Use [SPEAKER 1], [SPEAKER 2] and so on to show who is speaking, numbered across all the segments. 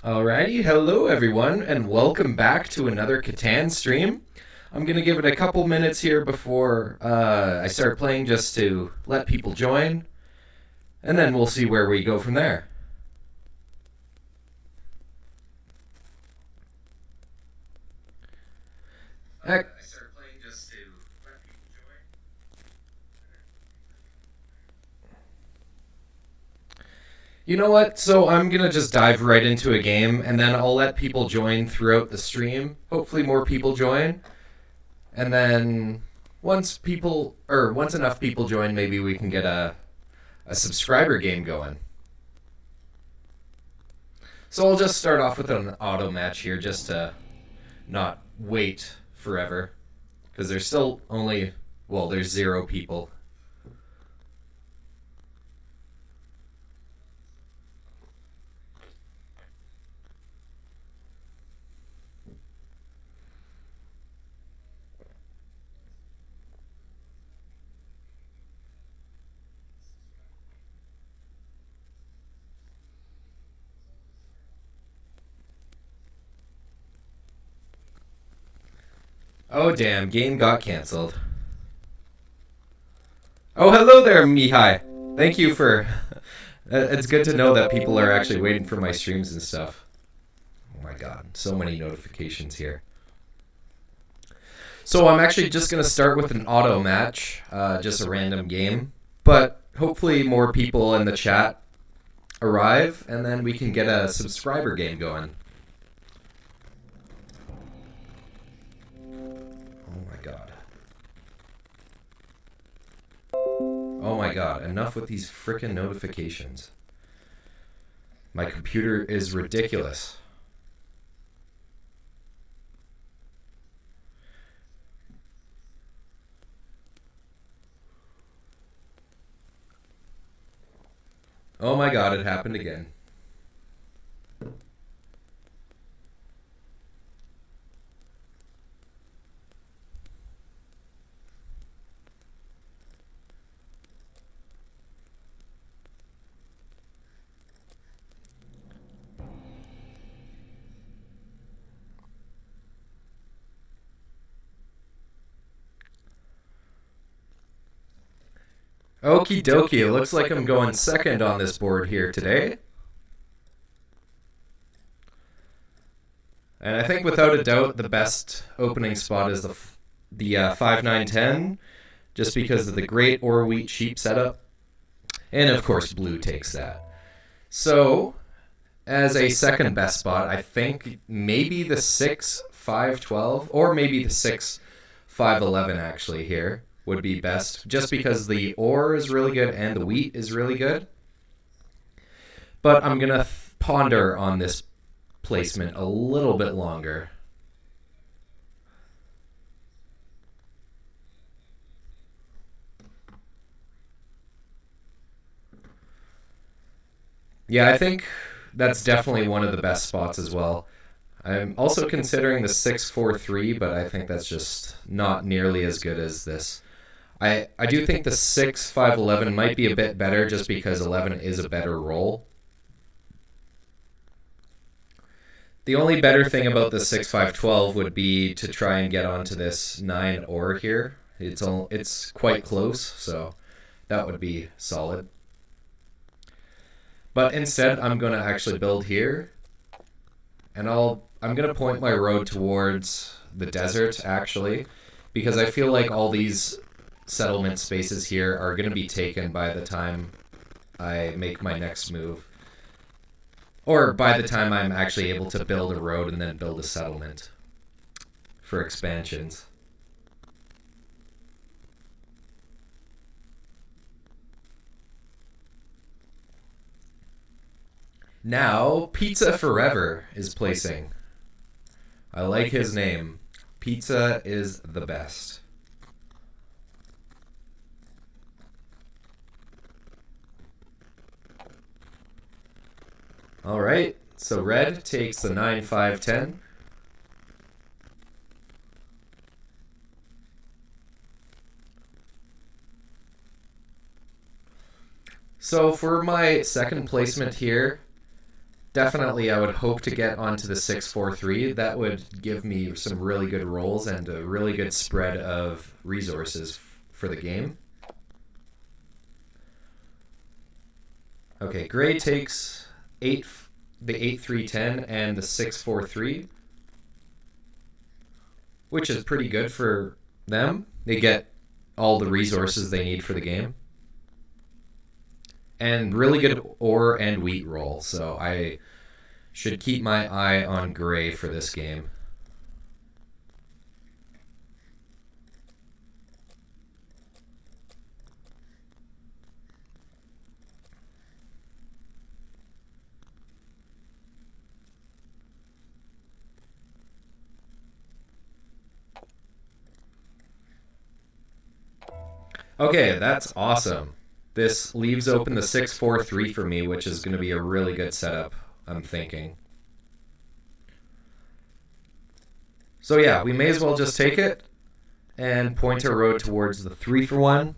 [SPEAKER 1] Alrighty, hello everyone, and welcome back to another Catan stream. I'm gonna give it a couple minutes here before I start playing just to let people join, and then we'll see where we go from there. You know what? So I'm gonna just dive right into a game, and then I'll let people join throughout the stream. Hopefully, more people join, and then once enough people join, maybe we can get a subscriber game going. So I'll just start off with an auto match here, just to not wait forever, because there's still only there's 0 people. Oh damn, game got canceled. Oh, hello there, Mihai. Thank you for. It's good to know that people are actually waiting for my streams and stuff. Oh my god, so many notifications here. So I'm actually just going to start with an auto match, just a random game. But hopefully more people in the chat arrive, and then we can get a subscriber game going. Oh my god, enough with these frickin' notifications. My computer is ridiculous. Oh my god, it happened again. Okie dokie, it looks like I'm going second on this board here today. And I think without a doubt the best opening spot is the 5-9-10, just because of the great or wheat sheep setup. And of course blue takes that. So, as a second best spot, I think maybe the 6-5-12, or maybe the 6-5-11 actually here would be best, just because the ore is really good and the wheat is really good. But I'm going to ponder on this placement a little bit longer. Yeah, I think that's definitely one of the best spots as well. I'm also considering the 6-4-3, but I think that's just not nearly as good as this. I do think the 6-5-11 might be a bit better, just because 11 is a better roll. The only better thing about the 6-5-12 would be to try and get onto this 9 ore here. It's quite close, so that would be solid. But instead, I'm going to actually build here, and I'm going to point my road towards the desert, actually, because I feel like all these settlement spaces here are going to be taken by the time I make my next move. Or by the time I'm actually able to build a road and then build a settlement for expansions. Now, Pizza Forever is placing. I like his name. Pizza is the best. All right, so red takes the 9-5-10. So for my second placement here, definitely I would hope to get onto the 6-4-3. That would give me some really good rolls and a really good spread of resources for the game. Okay, gray takes the 8-3-10 and the 6-4-3, which is pretty good for them. They get all the resources they need for the game. And really good ore and wheat roll, so I should keep my eye on gray for this game. Okay, that's awesome. This leaves open the 6-4-3 for me, which is going to be a really good setup, I'm thinking. So yeah, we may as well just take it and point our road towards the 3-for-1,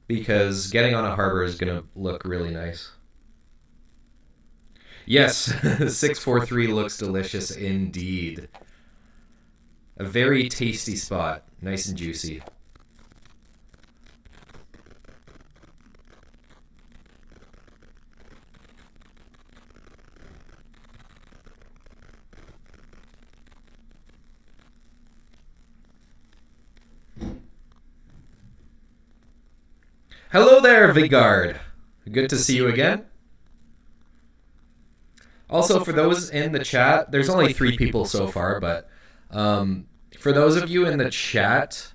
[SPEAKER 1] because getting on a harbor is going to look really nice. Yes, 6-4-3 looks delicious indeed. A very tasty spot, nice and juicy. Hello there, Vigard. Good to see you again. Also, for those in the chat, there's only 3 people so far, but for those of you in the chat,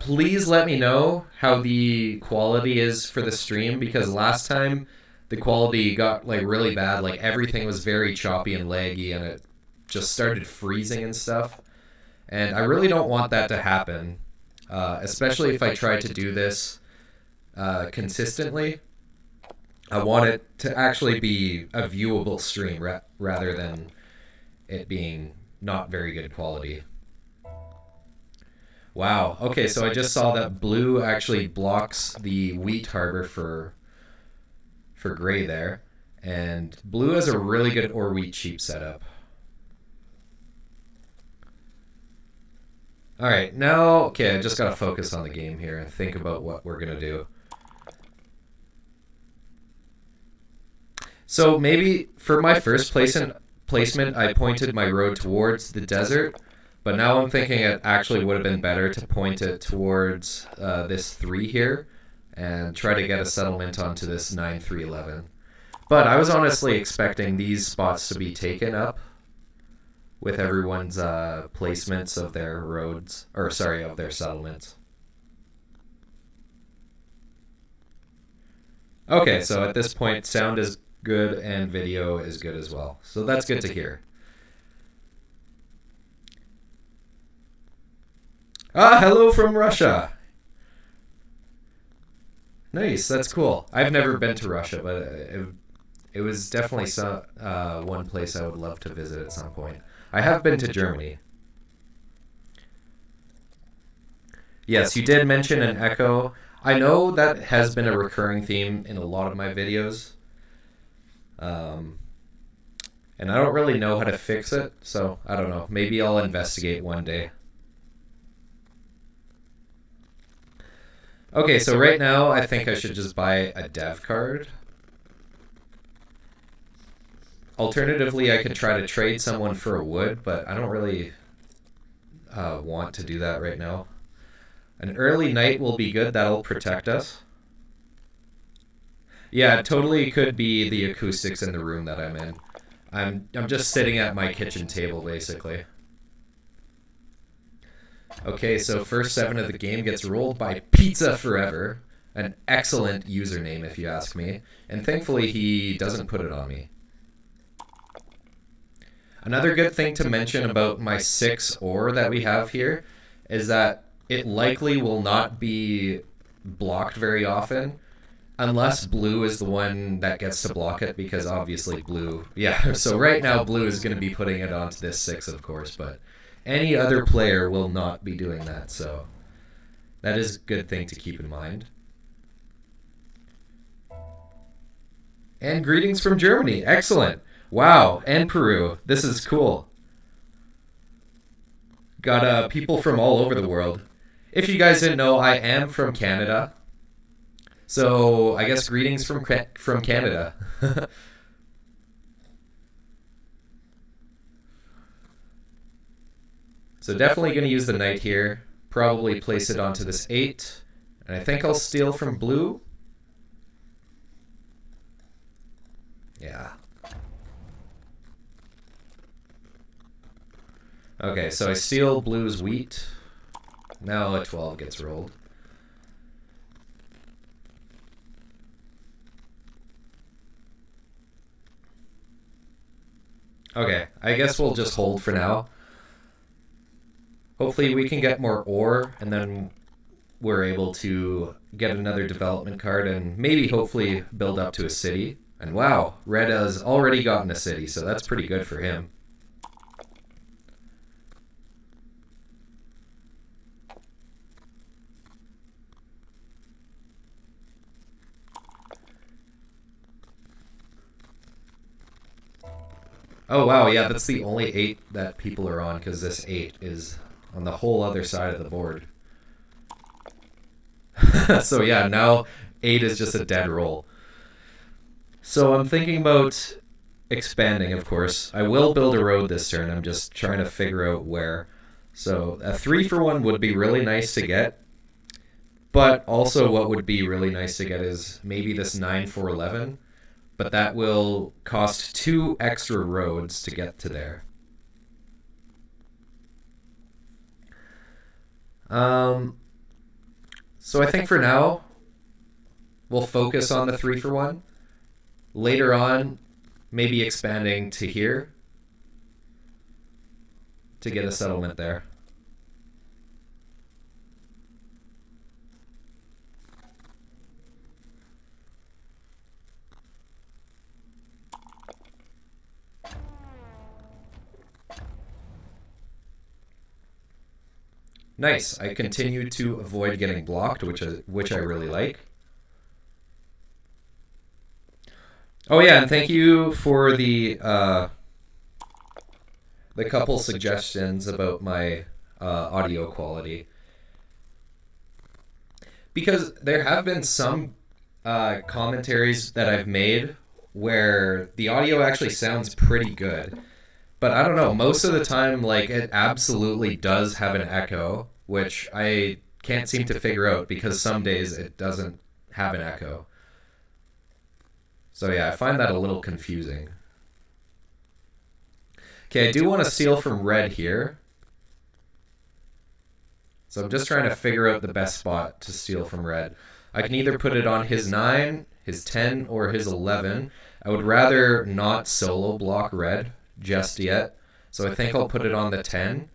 [SPEAKER 1] please let me know how the quality is for the stream, because last time the quality got like really bad. Like everything was very choppy and laggy, and it just started freezing and stuff. And I really don't want that to happen, especially if I try to do this consistently. I want it to actually be a viewable stream rather than it being not very good quality. Wow. Okay, so I just saw that blue actually blocks the wheat harbor for gray there, and blue has a really good ore wheat sheep setup. All right, now okay, I just gotta focus on the game here and think about what we're gonna do. So maybe for my first placement, I pointed my road towards the desert, but now I'm thinking it actually would have been better to point it towards this 3 here and try to get a settlement onto this 9-3-11. But I was honestly expecting these spots to be taken up with everyone's placements of their roads, or sorry, of their settlements. Okay, so at this point, sound is good and video is good as well. So that's good to hear. Hello from Russia. Nice, that's cool. I've never been to Russia, but it was definitely one place I would love to visit at some point. I have been to Germany. Yes, you did mention an echo. I know that has been a recurring theme in a lot of my videos. And I don't really know how to fix it, so I don't know. Maybe I'll investigate one day. Okay, so right now I think I should just buy a dev card. Alternatively, I could try to trade someone for a wood, but I don't really want to do that right now. An early night will be good. That'll protect us. Yeah, it totally could be the acoustics in the room that I'm in. I'm just sitting at my kitchen table, basically. Okay, so first 7 of the game gets rolled by Pizza Forever. An excellent username, if you ask me. And thankfully, he doesn't put it on me. Another good thing to mention about my 6 ore that we have here is that it likely will not be blocked very often, unless blue is the one that gets to block it, because obviously blue... Yeah, so right now blue is going to be putting it onto this 6, of course, but any other player will not be doing that, so that is a good thing to keep in mind. And greetings from Germany. Excellent. Wow. And Peru. This is cool. Got people from all over the world. If you guys didn't know, I am from Canada. So I guess greetings from Canada. So definitely going to use the knight here. Probably place it onto this 8. And I think I'll steal from blue. Yeah. Okay, so I steal blue's wheat. Now a 12 gets rolled. Okay, I guess we'll just hold for now. Hopefully we can get more ore, and then we're able to get another development card and maybe hopefully build up to a city. And wow, red has already gotten a city, so that's pretty good for him. Oh wow, yeah, that's the only 8 that people are on, because this 8 is on the whole other side of the board. So yeah, now 8 is just a dead roll. So I'm thinking about expanding, of course. I will build a road this turn. I'm just trying to figure out where. So a 3-for-1 would be really nice to get. But also what would be really nice to get is maybe this 9-for-11. But that will cost 2 extra roads to get to there. So I think for now, we'll focus on the 3-for-1. Later on, maybe expanding to here to get a settlement there. Nice. I continue to avoid getting blocked, which I really like. Oh yeah, and thank you for the couple suggestions about my audio quality. Because there have been some commentaries that I've made where the audio actually sounds pretty good. But I don't know, most of the time, like, it absolutely does have an echo, which I can't seem to figure out because some days it doesn't have an echo. So yeah, I find that a little confusing. Okay, I do want to steal from red here. So I'm just trying to figure out the best spot to steal from red. I can either put it on his 9, his 10, or his 11. I would rather not solo block red just yet. So I think I'll put it on the 10.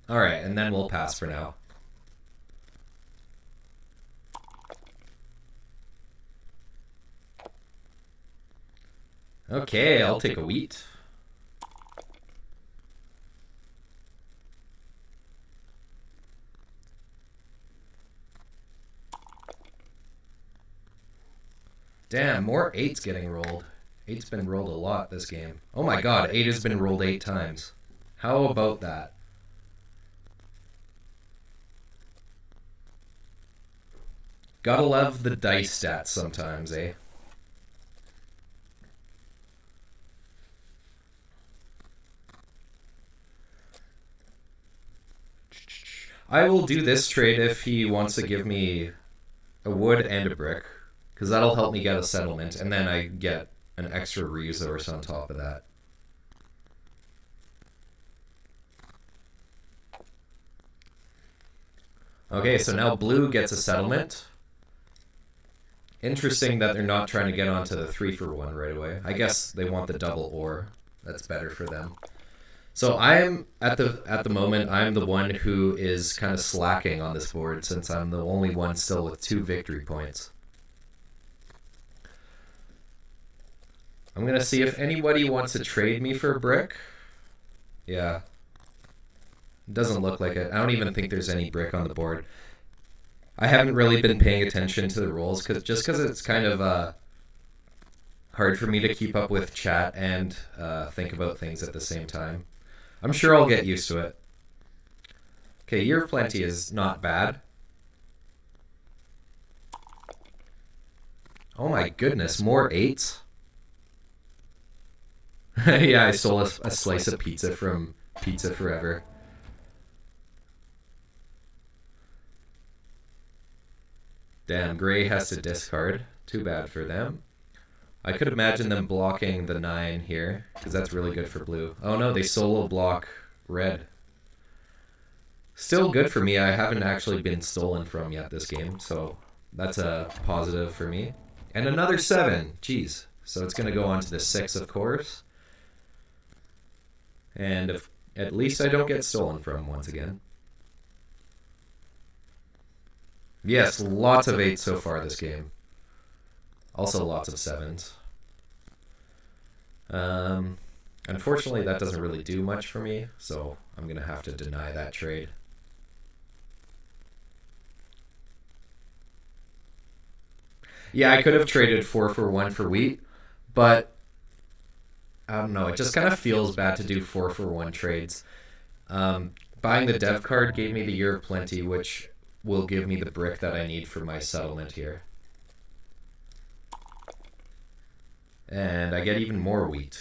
[SPEAKER 1] Alright, and then we'll pass for now. Okay, I'll take a wheat. Damn, more 8's getting rolled. 8's been rolled a lot this game. Oh my god, 8 has been rolled 8 times. How about that? Gotta love the dice stats sometimes, eh? I will do this trade if he wants to give me a wood and a brick, because that'll help me get a settlement, and then I get an extra resource on top of that. Okay, so now blue gets a settlement. Interesting that they're not trying to get onto the 3-for-1 right away. I guess they want the double ore. That's better for them. So I'm at the moment I'm the one who is kind of slacking on this board since I'm the only one still with 2 victory points. I'm gonna see if anybody wants to trade me for a brick. Yeah. Doesn't look like it. I don't even think there's any brick on the board. I haven't really been paying attention to the rolls just because it's kind of hard for me to keep up with chat and think about things at the same time. I'm sure I'll get used to it. Okay, Year of Plenty is not bad. Oh my goodness, more 8s? Yeah, I stole a slice of pizza from Pizza Forever. Damn, Gray has to discard. Too bad for them. I could imagine them blocking the 9 here, because that's really good for blue. Oh no, they solo block red. Still good for me. I haven't actually been stolen from yet this game, so that's a positive for me. And another 7. Jeez. So it's going to go on to the 6, of course. And if, at least I don't get stolen from once again. Yes, lots of 8s so far this game. Also lots of 7s. Unfortunately, that doesn't really do much for me, so I'm going to have to deny that trade. Yeah, I could have traded 4 for 1 for wheat, but I don't know. It just kind of feels bad to do 4 for 1 trades. Buying the dev card gave me the Year of Plenty, which will give me the brick that I need for my settlement here. And I get even more wheat.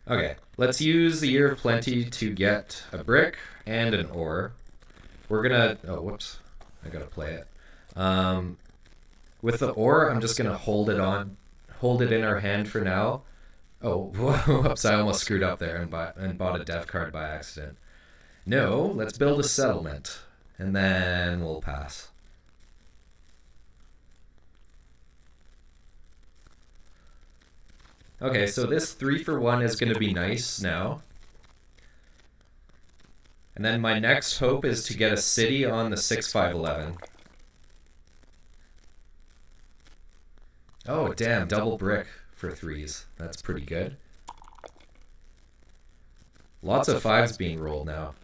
[SPEAKER 1] Okay, let's use the Year of Plenty to get a brick and an ore. We're gonna... Oh, whoops. I gotta play it. With the ore, I'm just gonna hold it in our hand for now. Oh, whoops, I almost screwed up there and bought a dev card by accident. No, let's build a settlement, and then we'll pass. Okay, so this 3 for 1 is going to be nice now. And then my next hope is to get a city on the 6-5-11. Oh, damn, double brick for 3s. That's pretty good. Lots of 5s being rolled now.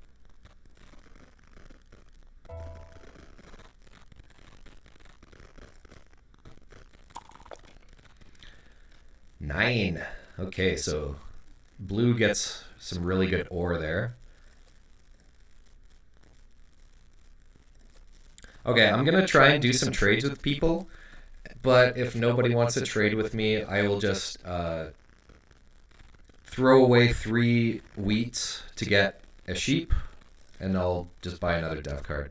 [SPEAKER 1] Nine. Okay, so blue gets some really good ore there. Okay, I'm going to try and do some trades with people, but if nobody wants to trade with me, I will just throw away 3 wheats to get a sheep, and I'll just buy another dev card.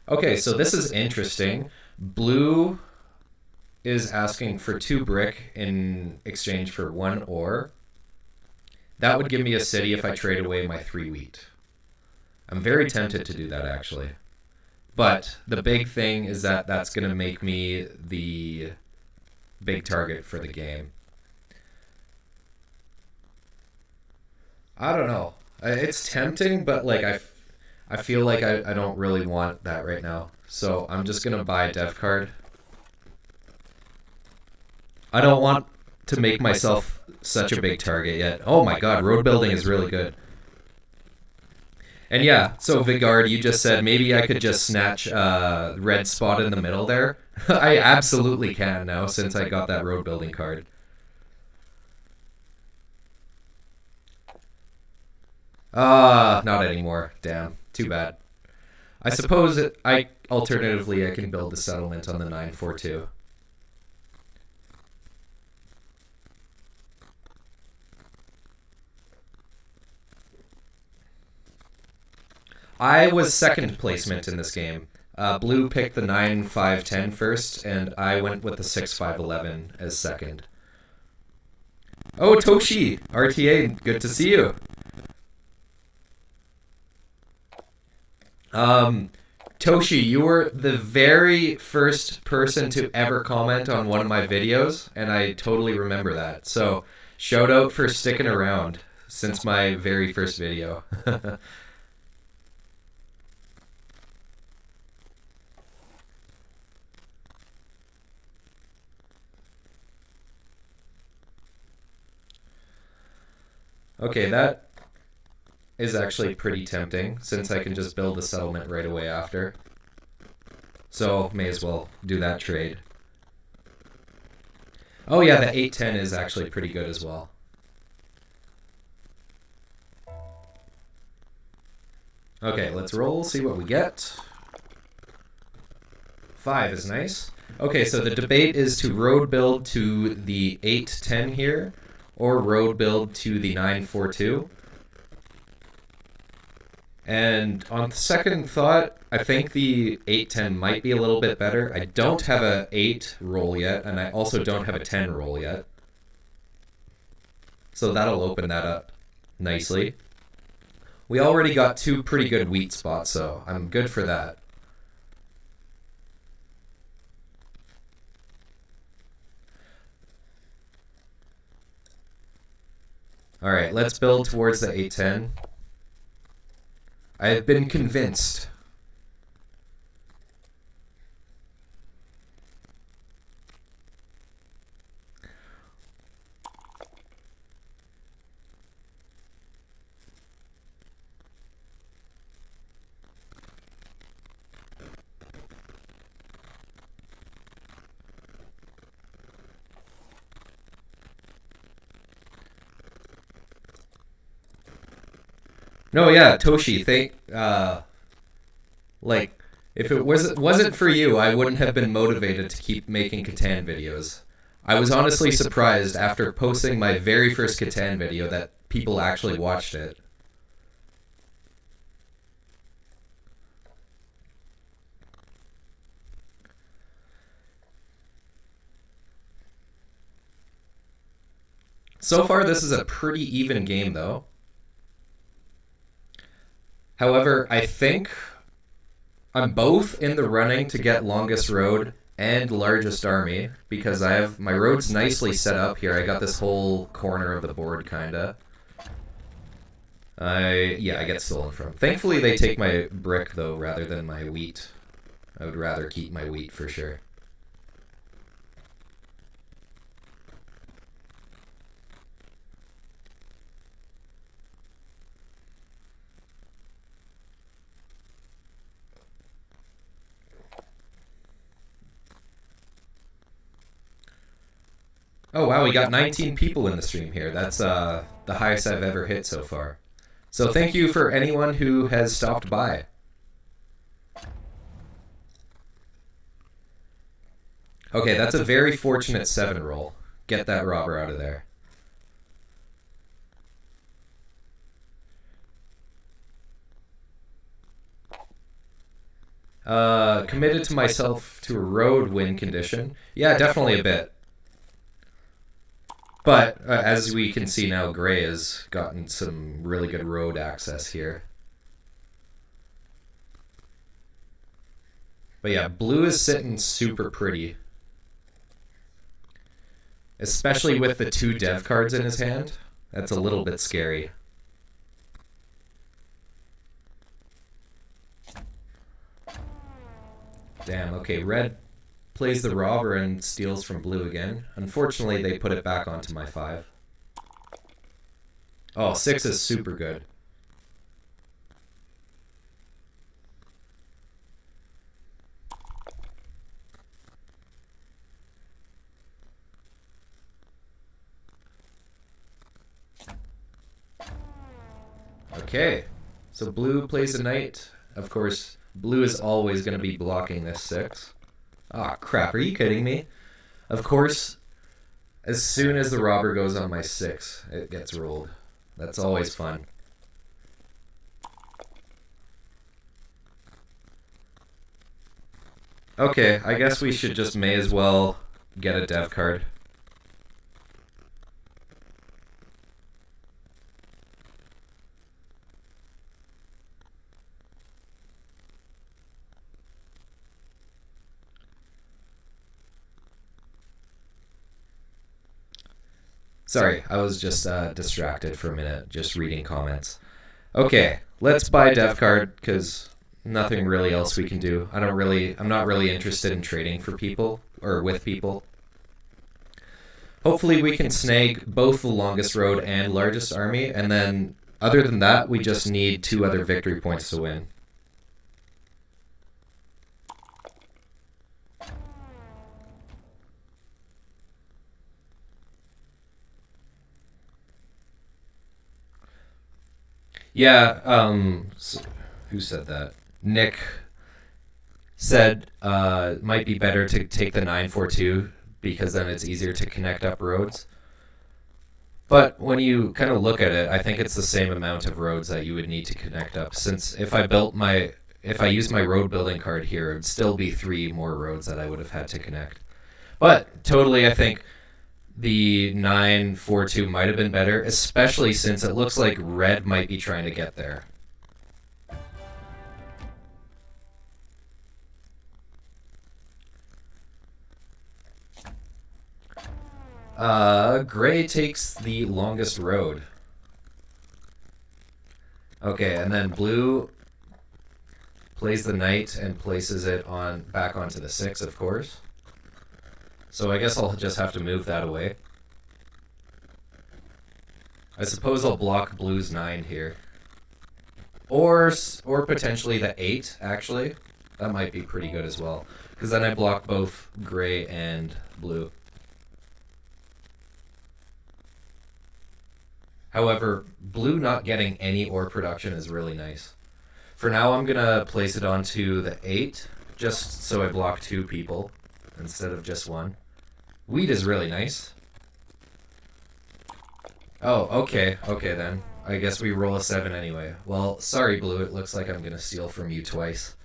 [SPEAKER 1] Okay, so this is interesting. Blue is asking for 2 brick in exchange for 1 ore. That would give me a city if I trade away my 3 wheat. I'm very tempted to do that, actually. But the big thing is that that's going to make me the big target for the game. I don't know. It's tempting, but like I feel like I don't really want that right now. So I'm just going to buy a dev card. I don't want to make myself such a big target yet. Oh my god, road building is really good. And yeah, so Vigard, you just said maybe I could just snatch red spot in the middle there. I absolutely can now since I got that road building card. Not anymore. Damn, too bad. I suppose alternatively I can build a settlement on the 942. I was second placement in this game. Blue picked the 9-5-10 first, and I went with the 6-5-11 as second. Oh, Toshi! RTA, good to see you. Toshi, you were the very first person to ever comment on one of my videos, and I totally remember that. So, shout out for sticking around since my very first video. Okay, that is actually pretty tempting since I can just build a settlement right away after. So may as well do that trade. Oh yeah, the 8-10 is actually pretty good as well. Okay, let's roll, see what we get. 5 is nice. Okay, so the debate is to road build to the 8-10 here, or road build to the 9-4-2. And on second thought, I think the 8-10 might be a little bit better. I don't have a 8 roll yet, and I also don't have a 10 roll yet. So that'll open that up nicely. We already got 2 pretty good wheat spots, so I'm good for that. All right, let's build towards the 8-10. I have been convinced. No, yeah, Toshi, like, if it wasn't for you, I wouldn't have been motivated to keep making Catan videos. I was honestly surprised after posting my very first Catan video that people actually watched it. So far, this is a pretty even game, though. However, I think I'm both in the running to get longest road and largest army because I have my roads nicely set up here. I got this whole corner of the board, kinda. I get stolen from. Thankfully, they take my brick though rather than my wheat. I would rather keep my wheat for sure. Oh wow, we got 19 people in the stream here. That's the highest I've ever hit so far. So thank you for anyone who has stopped by. Okay, that's a very fortunate 7 roll. Get that robber out of there. Committed to myself to a road win condition. Yeah, definitely a bit. But as we can see now, Gray has gotten some really good road access here. But yeah, Blue is sitting super pretty. Especially with the 2 dev cards in his hand. That's a little bit scary. Damn, okay, Red plays the robber and steals from Blue again. Unfortunately, they put it back onto my 5. Oh, 6 is super good. Okay, so Blue plays a knight. Of course, Blue is always going to be blocking this 6. Ah, crap, are you kidding me? Of course, as soon as the robber goes on my 6, it gets rolled. That's always fun. Okay, I guess we should just may as well get a dev card. Sorry, I was just distracted for a minute, just reading comments. Okay, let's buy dev card because nothing really else we can do. I'm not really interested in trading for people or with people. Hopefully we can snag both the longest road and largest army, and then other than that, we just need 2 other victory points to win. Yeah, who said that? Nick said it might be better to take the 942 because then it's easier to connect up roads. But when you kind of look at it, I think it's the same amount of roads that you would need to connect up. Since if I used my road building card here, it'd still be 3 more roads that I would have had to connect. But totally, I think the 942 might have been better, especially since it looks like red might be trying to get there. Gray takes the longest road. Okay, and then blue plays the knight and places it on back onto the 6, of course. So I guess I'll just have to move that away. I suppose I'll block blue's 9 here. Or potentially the 8, actually. That might be pretty good as well. Because then I block both gray and blue. However, blue not getting any ore production is really nice. For now, I'm going to place it onto the 8, just so I block 2 people instead of just 1. Wheat is really nice. Oh, okay. Okay, then. I guess we roll a 7 anyway. Well, sorry, blue. It looks like I'm going to steal from you twice.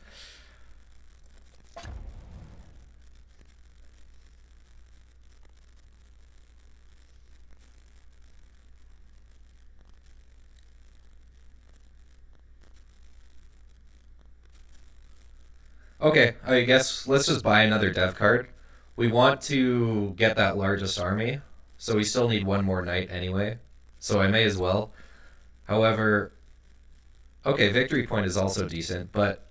[SPEAKER 1] Okay, I guess let's just buy another dev card. We want to get that largest army, so we still need 1 more knight anyway. So I may as well. However, okay, victory point is also decent, but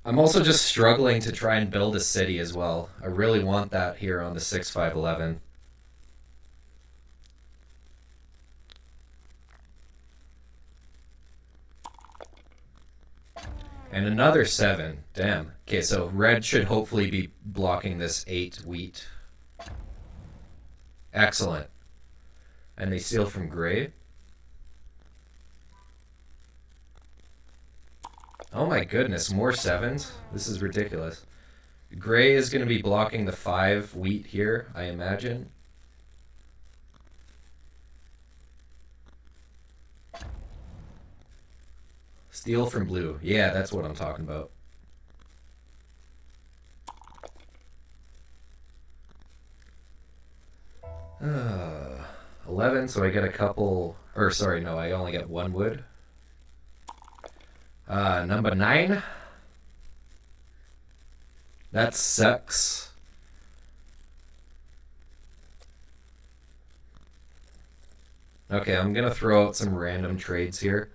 [SPEAKER 1] I'm also just struggling to try and build a city as well. I really want that here on the 6-5-11. And another 7. Damn. Okay, so red should hopefully be blocking this 8 wheat. Excellent. And they steal from gray. Oh my goodness, more 7s? This is ridiculous. Gray is going to be blocking the 5 wheat here, I imagine. Steal from blue. Yeah, that's what I'm talking about. Uh, 11, so I get a couple... Or, sorry, no, I only get 1 wood. Number 9. That sucks. Okay, I'm going to throw out some random trades here.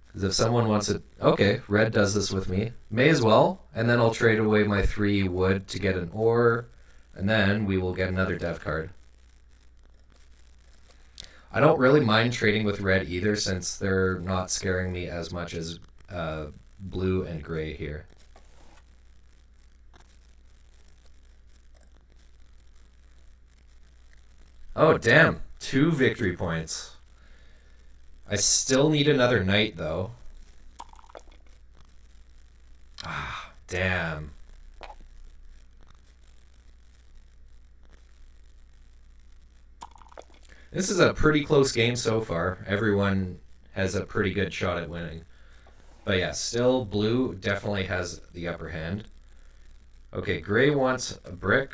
[SPEAKER 1] Because if someone wants it... Okay, red does this with me. May as well. And then I'll trade away my 3 wood to get an ore. And then we will get another dev card. I don't really mind trading with red either, since they're not scaring me as much as blue and gray here. Oh, damn. 2 victory points. I still need another knight, though. Ah, damn. This is a pretty close game so far. Everyone has a pretty good shot at winning. But yeah, still blue definitely has the upper hand. Okay, gray wants a brick.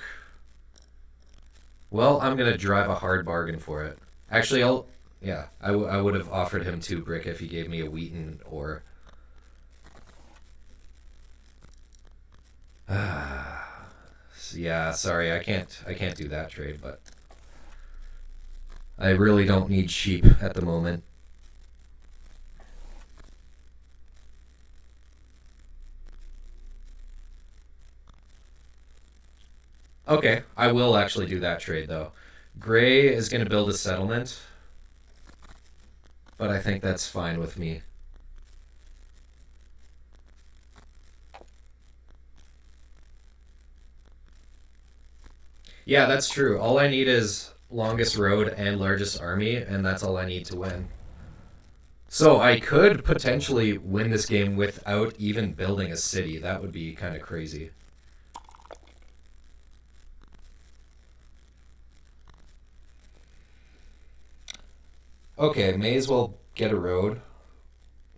[SPEAKER 1] Well, I'm going to drive a hard bargain for it. Actually, I would have offered him 2 brick if he gave me a wheaten ore. Yeah, sorry, I can't do that trade, but I really don't need sheep at the moment. Okay, I will actually do that trade, though. Gray is going to build a settlement, but I think that's fine with me. Yeah, that's true. All I need is longest road and largest army, and that's all I need to win. So I could potentially win this game without even building a city. That would be kind of crazy. Okay, may as well get a road.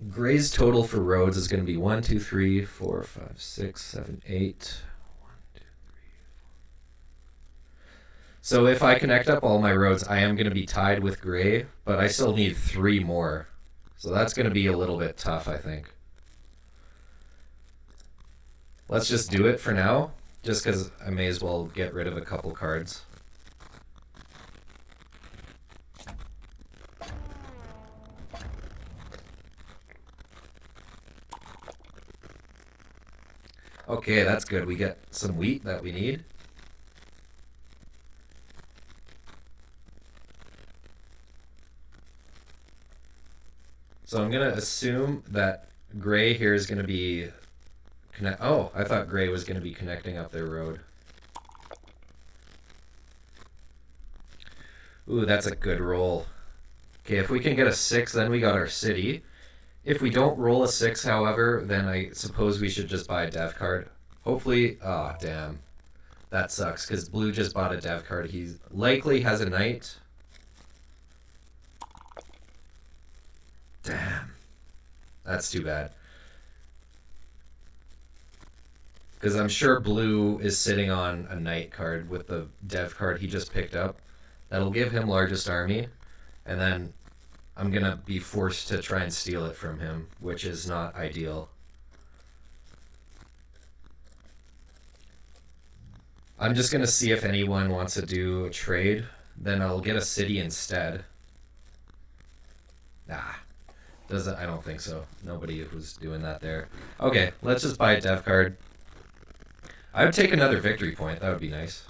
[SPEAKER 1] Gray's total for roads is going to be 1, 2, 3, 4, 5, 6, 7, 8. So if I connect up all my roads, I am going to be tied with Gray, but I still need 3 more. So that's going to be a little bit tough, I think. Let's just do it for now, just because I may as well get rid of a couple cards. Okay, that's good. We get some wheat that we need. So I'm going to assume that Gray here is going to be... Oh, I thought Gray was going to be connecting up their road. Ooh, that's a good roll. Okay, if we can get a 6, then we got our city. If we don't roll a 6, however, then I suppose we should just buy a dev card. Hopefully... Oh, damn. That sucks, because Blue just bought a dev card. He likely has a knight. Damn. That's too bad. Because I'm sure Blue is sitting on a knight card with the dev card he just picked up. That'll give him largest army. And then I'm going to be forced to try and steal it from him, which is not ideal. I'm just going to see if anyone wants to do a trade. Then I'll get a city instead. Ah. I don't think so. Nobody was doing that there. Okay, let's just buy a dev card. I would take another victory point. That would be nice.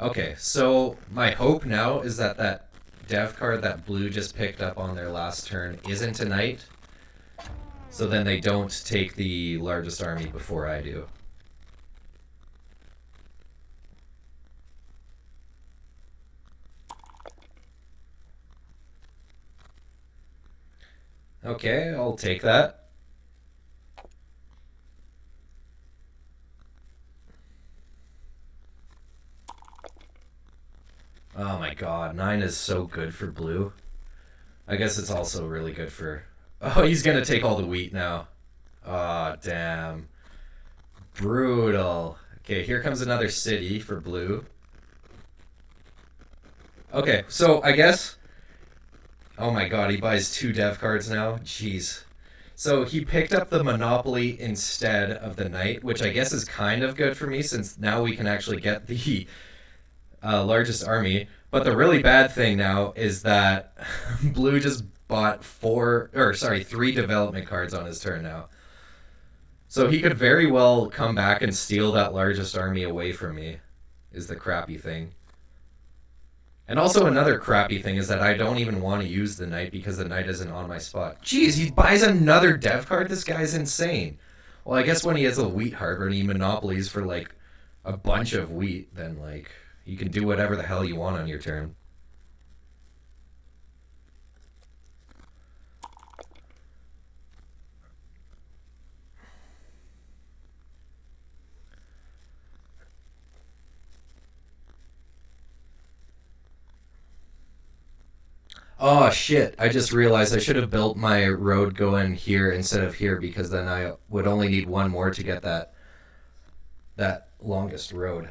[SPEAKER 1] Okay, so my hope now is that that dev card that Blue just picked up on their last turn isn't a knight. So then they don't take the largest army before I do. Okay, I'll take that. Oh my god, 9 is so good for Blue. I guess it's also really good for... Oh, he's gonna take all the wheat now. Oh, damn. Brutal. Okay, here comes another city for Blue. Okay, so I guess... Oh my god, he buys 2 dev cards now? Jeez. So he picked up the Monopoly instead of the Knight, which I guess is kind of good for me since now we can actually get the largest army. But the really bad thing now is that Blue just bought 3 development cards on his turn now. So he could very well come back and steal that largest army away from me, is the crappy thing. And also another crappy thing is that I don't even want to use the Knight because the Knight isn't on my spot. Jeez, he buys another dev card? This guy's insane. Well, I guess when he has a wheat harbor and he monopolies for like a bunch of wheat, then like you can do whatever the hell you want on your turn. Oh shit, I just realized I should have built my road going here instead of here because then I would only need 1 more to get that longest road.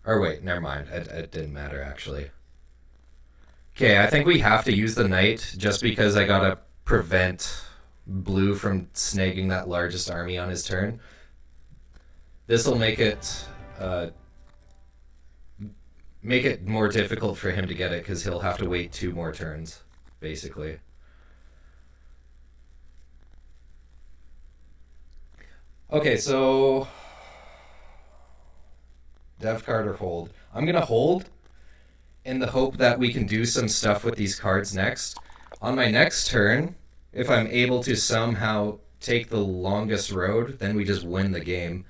[SPEAKER 1] Or wait, never mind. It didn't matter actually. Okay, I think we have to use the Knight just because I gotta prevent Blue from snagging that largest army on his turn. This will make it more difficult for him to get it because he'll have to wait 2 more turns, basically. Okay, so Dev card or hold. I'm going to hold in the hope that we can do some stuff with these cards next. On my next turn, if I'm able to somehow take the longest road, then we just win the game.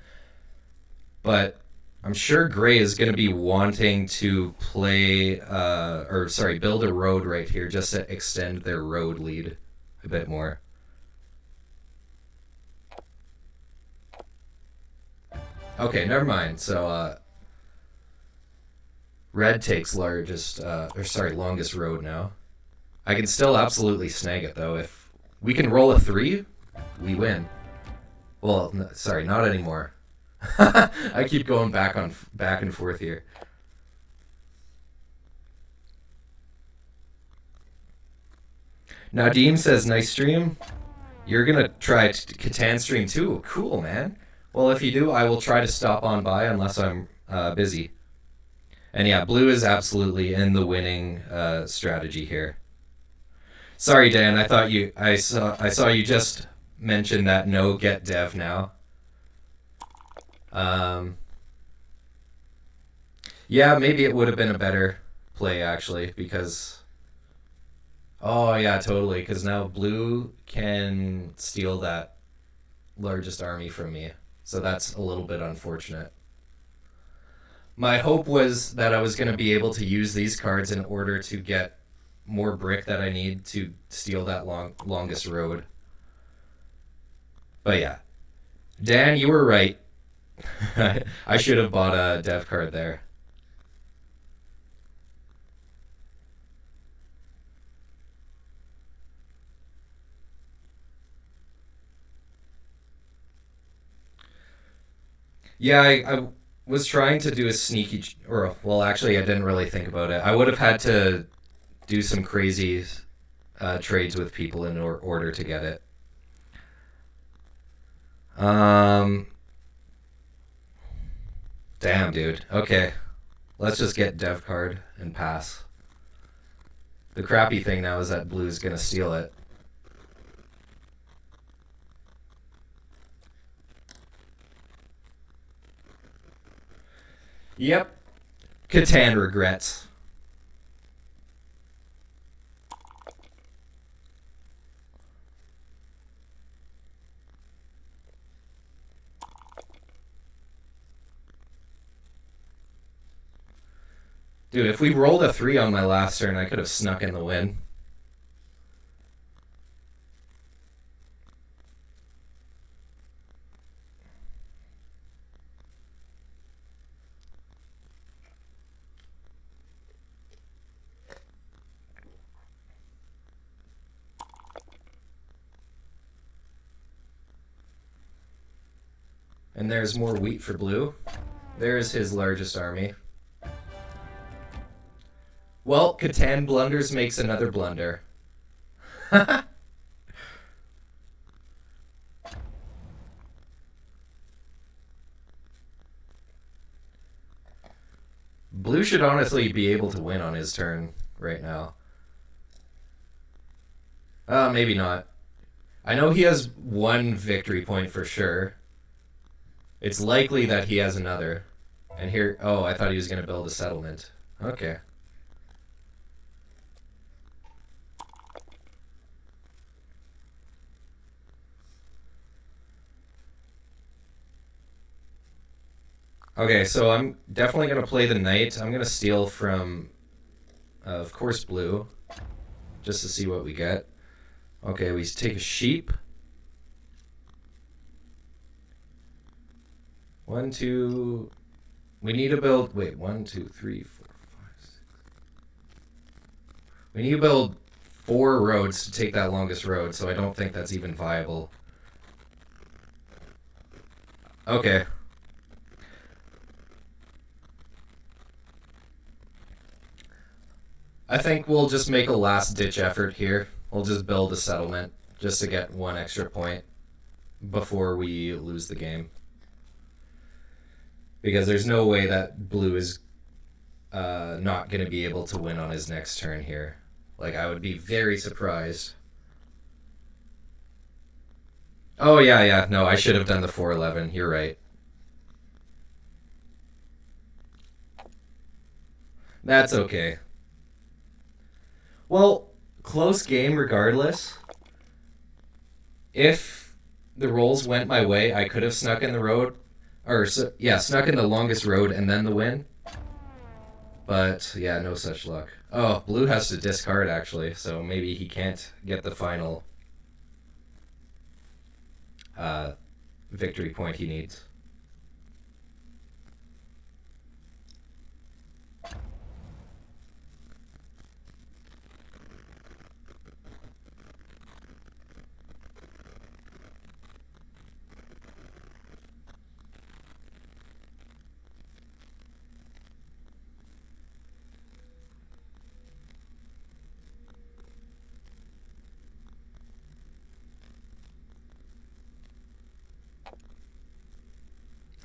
[SPEAKER 1] But I'm sure Gray is going to be wanting to play, build a road right here just to extend their road lead a bit more. Okay, never mind. So, Red takes longest road now. I can still absolutely snag it, though. If we can roll a 3, we win. Well, sorry, not anymore. I keep going back and forth here. Nadim says, nice stream. You're going to try Catan stream too? Cool, man. Well, if you do, I will try to stop on by unless I'm busy. And yeah, blue is absolutely in the winning strategy here. Sorry, Dan. I saw you just mention that no get dev now. Yeah, maybe it would have been a better play actually because. Oh yeah, totally. Because now blue can steal that largest army from me, so that's a little bit unfortunate. My hope was that I was going to be able to use these cards in order to get more brick that I need to steal that longest road. But yeah, Dan, you were right. I should have bought a dev card there. Yeah, I was trying to do a sneaky, well, actually, I didn't really think about it. I would have had to do some crazy trades with people in order to get it. Damn, dude. Okay, let's just get dev card and pass. The crappy thing now is that blue's gonna steal it. Yep. Catan regrets. Dude, if we rolled a 3 on my last turn, I could have snuck in the win. And there's more wheat for blue. There's his largest army. Well, Catan blunders makes another blunder. Blue should honestly be able to win on his turn right now. Maybe not. I know he has one victory point for sure. It's likely that he has another. And here, oh, I thought he was going to build a settlement. Okay. Okay, so I'm definitely going to play the knight. I'm going to steal from, of course, blue, just to see what we get. Okay, we take a sheep. 1, 2... We need to build... Wait, 1, 2, 3, 4, 5, 6... We need to build 4 roads to take that longest road, so I don't think that's even viable. Okay. I think we'll just make a last-ditch effort here. We'll just build a settlement just to get 1 extra point before we lose the game. Because there's no way that blue is not going to be able to win on his next turn here. Like, I would be very surprised. Oh, yeah. No, I should have done the 411. You're right. That's okay. Well, close game regardless. If the rolls went my way, I could have snuck in the road. Yeah, snuck in the longest road and then the win. But, yeah, no such luck. Oh, blue has to discard, actually, so maybe he can't get the final victory point he needs.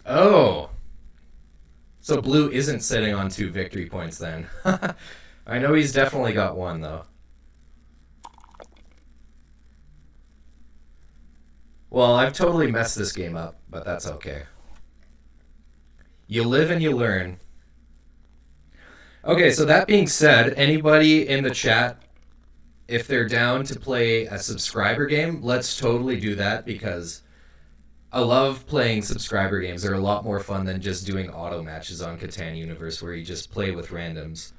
[SPEAKER 1] Oh! So blue isn't sitting on 2 victory points then. I know he's definitely got 1, though. Well, I've totally messed this game up, but that's okay. You live and you learn. Okay, so that being said, anybody in the chat, if they're down to play a subscriber game, let's totally do that because I love playing subscriber games. They're a lot more fun than just doing auto matches on Catan Universe where you just play with randoms.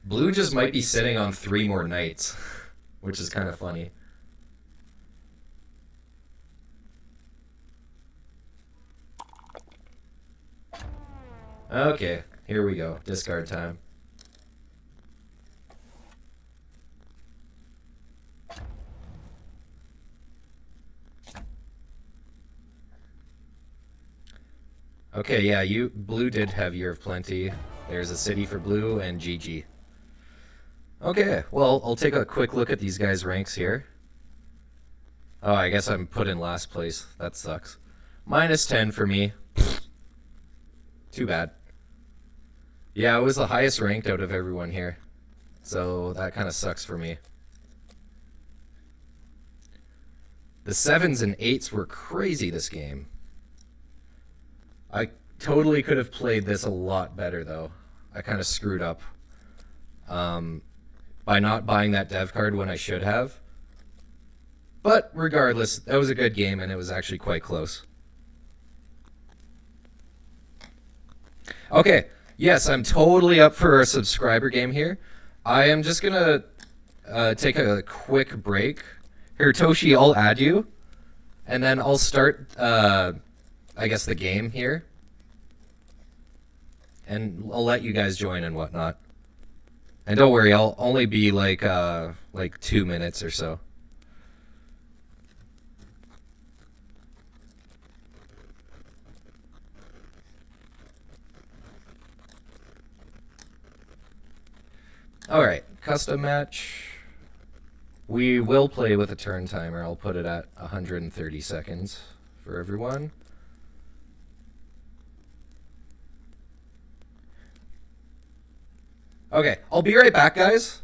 [SPEAKER 1] Blue just might be sitting on 3 more knights, which is kind of funny. Okay, here we go. Discard time. Okay, yeah, blue did have Year of Plenty. There's a city for blue and GG. Okay, well, I'll take a quick look at these guys' ranks here. Oh, I guess I'm put in last place. That sucks. -10 for me. Too bad. Yeah, I was the highest ranked out of everyone here. So that kind of sucks for me. The 7s and 8s were crazy this game. I totally could have played this a lot better, though. I kind of screwed up by not buying that dev card when I should have. But regardless, that was a good game, and it was actually quite close. Okay, yes, I'm totally up for a subscriber game here. I am just going to take a quick break. Here, Toshi, I'll add you, and then I'll start, I guess, the game here. And I'll let you guys join and whatnot. And don't worry, I'll only be like 2 minutes or so. Alright, custom match. We will play with a turn timer. I'll put it at 130 seconds for everyone. Okay, I'll be right back, guys.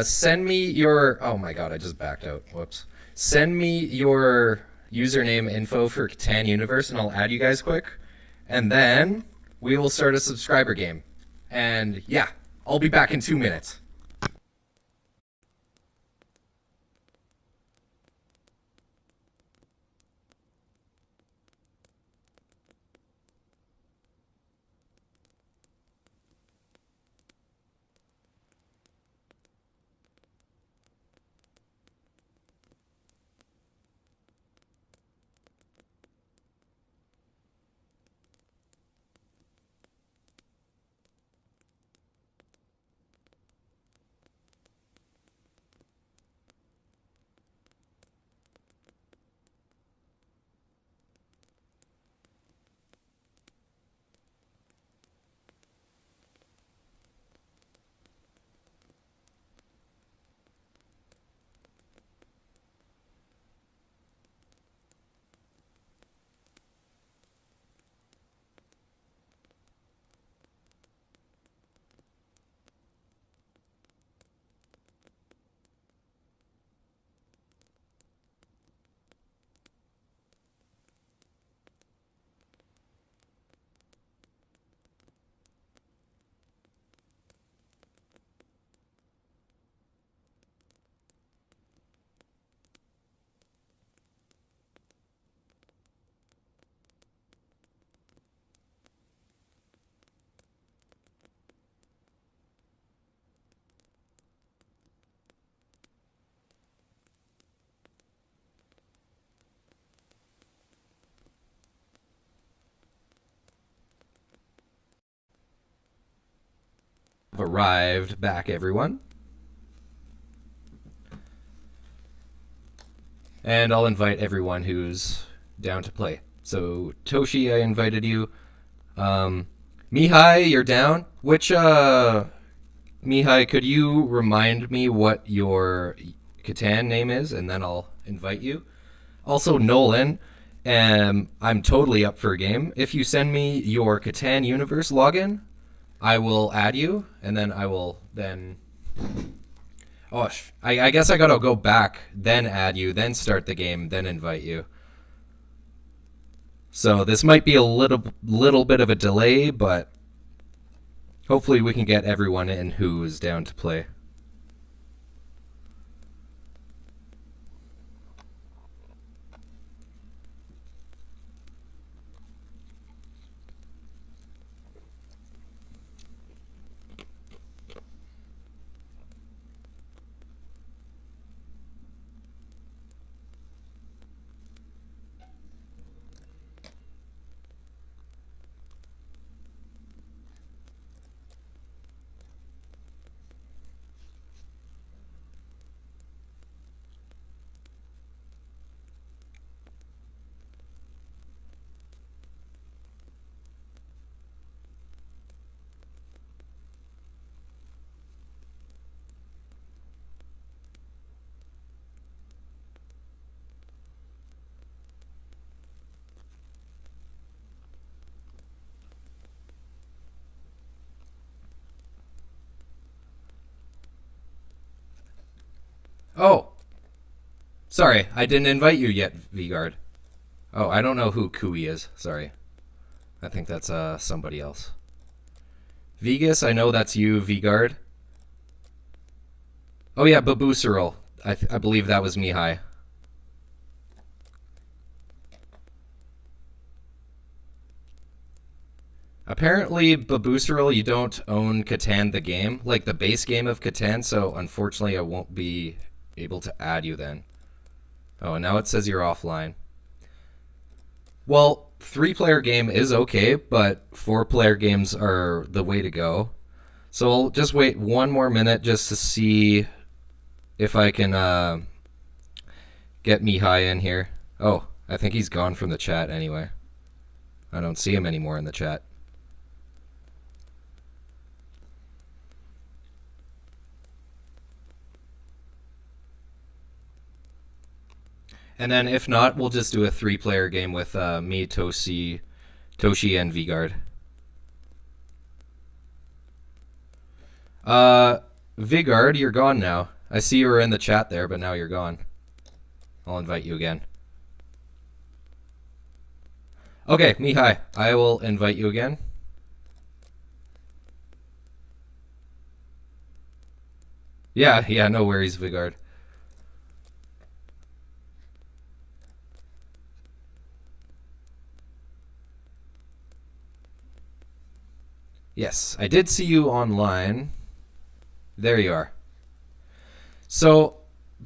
[SPEAKER 1] Send me your... Oh my god, I just backed out. Whoops. Send me your username info for Catan Universe, and I'll add you guys quick. And then we will start a subscriber game. And yeah, I'll be back in 2 minutes. arrived back, everyone. And I'll invite everyone who's down to play. So, Toshi, I invited you. Mihai, you're down. Which, Mihai, could you remind me what your Catan name is, and then I'll invite you? Also, Nolan, I'm totally up for a game. If you send me your Catan Universe login, I will add you, and then I will then... Oh, I guess I gotta go back, then add you, then start the game, then invite you. So this might be a little bit of a delay, but hopefully we can get everyone in who's down to play. Oh, sorry, I didn't invite you yet, Vigard. Oh, I don't know who Kui is. Sorry. I think that's somebody else. Vegas, I know that's you, Vigard. Oh yeah, Babuserol. I believe that was Mihai. Apparently, Babuserol, you don't own Catan the game, like the base game of Catan, so unfortunately I won't be able to add you then. Oh, and now it says you're offline. Well, 3-player game is okay, but 4-player games are the way to go. So I'll just wait one more minute just to see if I can get Mihai in here. Oh, I think he's gone from the chat anyway. I don't see him anymore in the chat. And then if not, we'll just do a 3-player game with me, Toshi, and Vigard. Vigard, you're gone now. I see you were in the chat there, but now you're gone. I'll invite you again. Okay, Mihai, I will invite you again. Yeah, no worries, Vigard. Yes, I did see you online. There you are. So,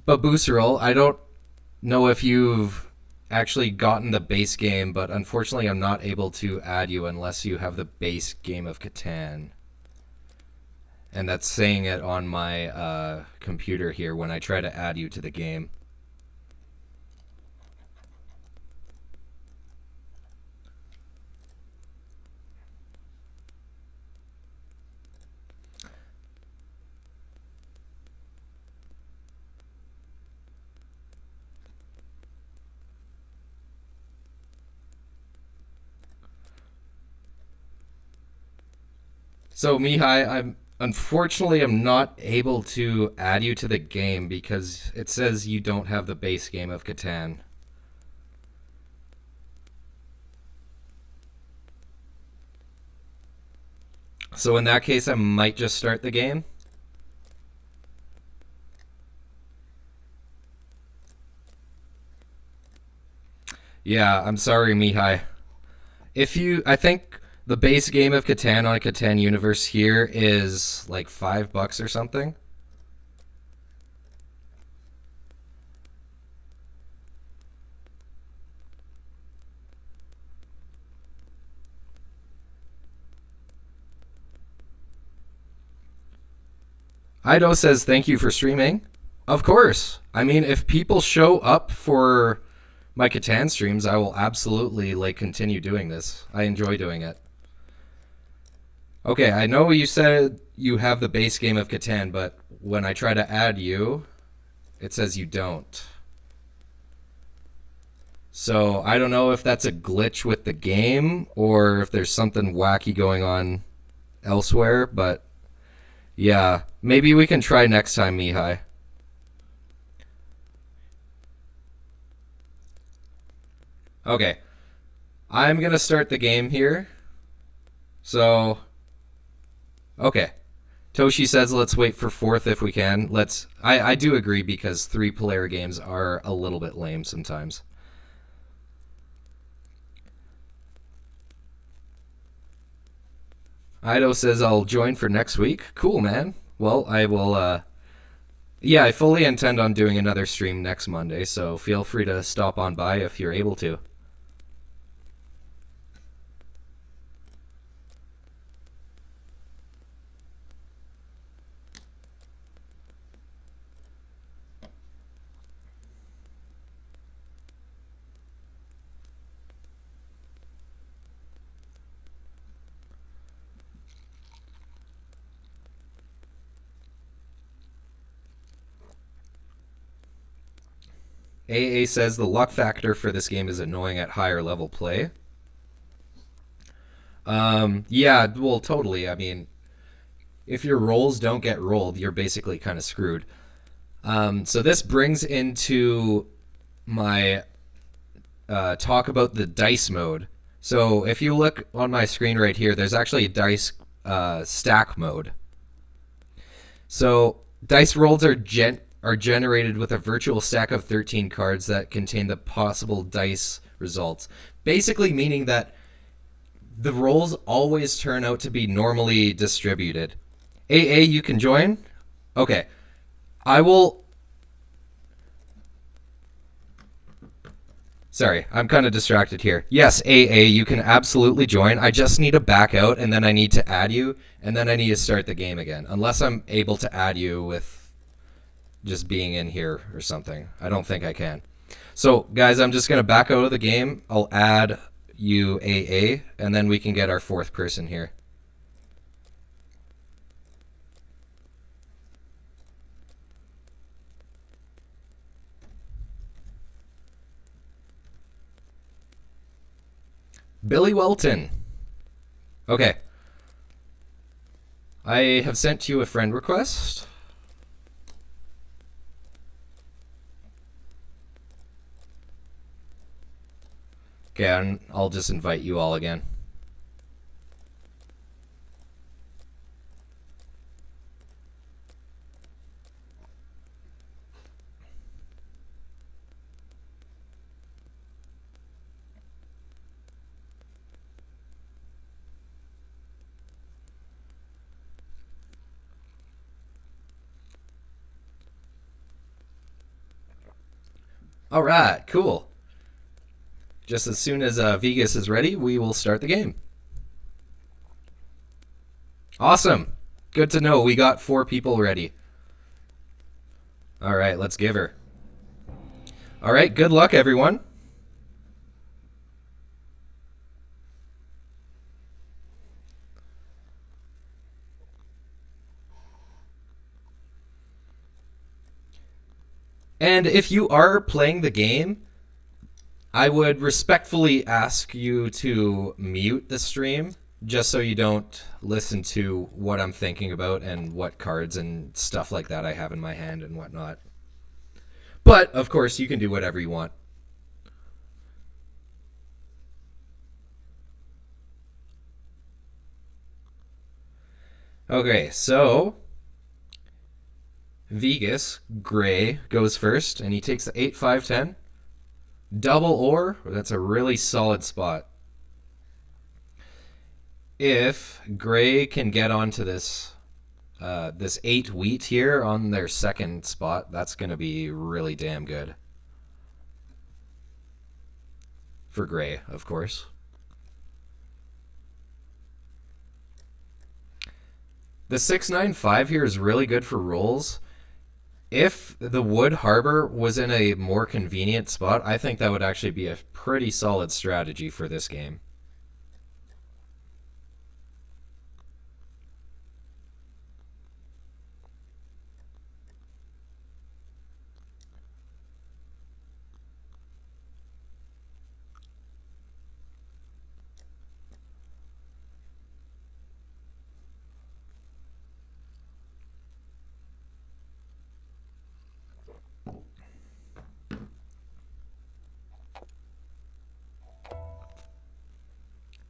[SPEAKER 1] Babuserol, I don't know if you've actually gotten the base game, but unfortunately I'm not able to add you unless you have the base game of Catan. And that's saying it on my computer here when I try to add you to the game. So Mihai, unfortunately I'm not able to add you to the game because it says you don't have the base game of Catan. So in that case I might just start the game. Yeah, I'm sorry, Mihai. I think the base game of Catan on a Catan universe here is like $5 or something. Ido says, thank you for streaming. Of course. I mean, if people show up for my Catan streams, I will absolutely continue doing this. I enjoy doing it. Okay, I know you said you have the base game of Catan, but when I try to add you, it says you don't. So I don't know if that's a glitch with the game or if there's something wacky going on elsewhere, but yeah, maybe we can try next time, Mihai. Okay, I'm gonna start the game here. So, okay. Toshi says let's wait for fourth if we can. I do agree because 3-player games are a little bit lame sometimes. Ido says I'll join for next week. Cool, man. Well, I will. Yeah, I fully intend on doing another stream next Monday, so feel free to stop on by if you're able to. AA says the luck factor for this game is annoying at higher level play. Yeah, well, totally. I mean, if your rolls don't get rolled, you're basically kind of screwed. So this brings into my talk about the dice mode. So if you look on my screen right here, there's actually a dice stack mode. So dice rolls are generated with a virtual stack of 13 cards that contain the possible dice results. Basically meaning that the rolls always turn out to be normally distributed. AA, you can join? Okay. I will... Sorry, I'm kind of distracted here. Yes, AA, you can absolutely join. I just need to back out, and then I need to add you, and then I need to start the game again. Unless I'm able to add you with just being in here or something. I don't think I can. So, guys, I'm just going to back out of the game. I'll add you AA, and then we can get our fourth person here. Billy Welton. Okay. I have sent you a friend request. Okay, and I'll just invite you all again. All right, cool. Just as soon as Vegas is ready, we will start the game. Awesome. Good to know. We got 4 people ready. All right, let's give her. All right, good luck, everyone. And if you are playing the game, I would respectfully ask you to mute the stream just so you don't listen to what I'm thinking about and what cards and stuff like that I have in my hand and whatnot. But, of course, you can do whatever you want. Okay, so Vegas, gray, goes first, and he takes the 8, 5, 10. Double or, that's a really solid spot. If gray can get onto this this 8 wheat here on their second spot, that's going to be really damn good. For gray, of course. The 695 here is really good for rolls. If the wood harbor was in a more convenient spot, I think that would actually be a pretty solid strategy for this game.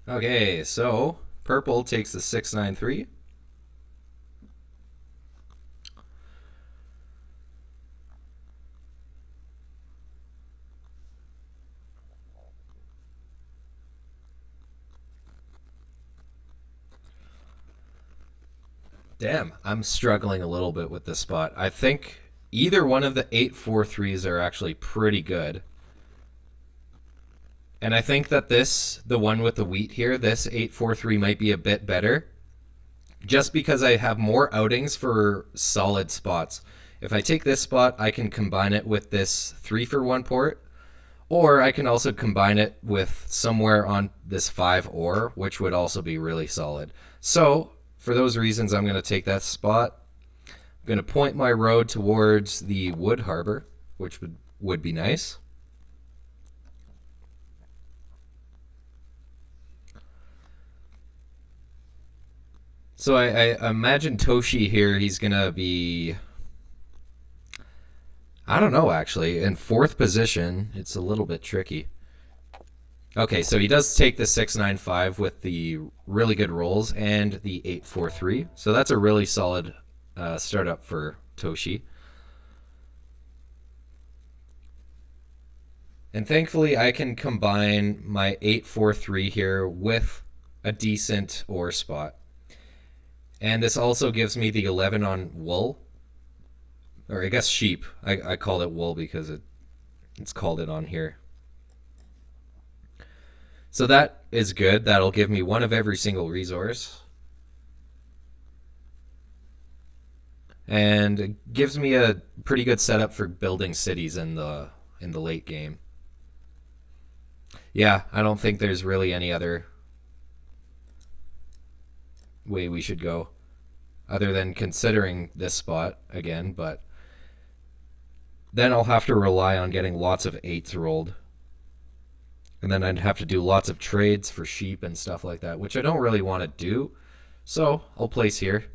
[SPEAKER 1] Okay, so purple takes the 693. Damn, I'm struggling a little bit with this spot. I think either one of the 843s are actually pretty good. And I think that the one with the wheat here, this 843 might be a bit better. Just because I have more outings for solid spots. If I take this spot, I can combine it with this 3-for-1 port. Or I can also combine it with somewhere on this 5 ore, which would also be really solid. So, for those reasons, I'm going to take that spot. I'm going to point my road towards the wood harbor, which would be nice. So I imagine Toshi here, he's going to be... I don't know, actually. In 4th position, it's a little bit tricky. Okay, so he does take the 695 with the really good rolls and the 843. So that's a really solid startup for Toshi. And thankfully, I can combine my 843 here with a decent ore spot. And this also gives me the 11 on wool. Or I guess sheep. I called it wool because it's called it on here. So that is good. That'll give me one of every single resource. And it gives me a pretty good setup for building cities in the late game. Yeah, I don't think there's really any other way we should go other than considering this spot again, but then I'll have to rely on getting lots of 8s rolled. And then I'd have to do lots of trades for sheep and stuff like that, which I don't really want to do. So I'll place here.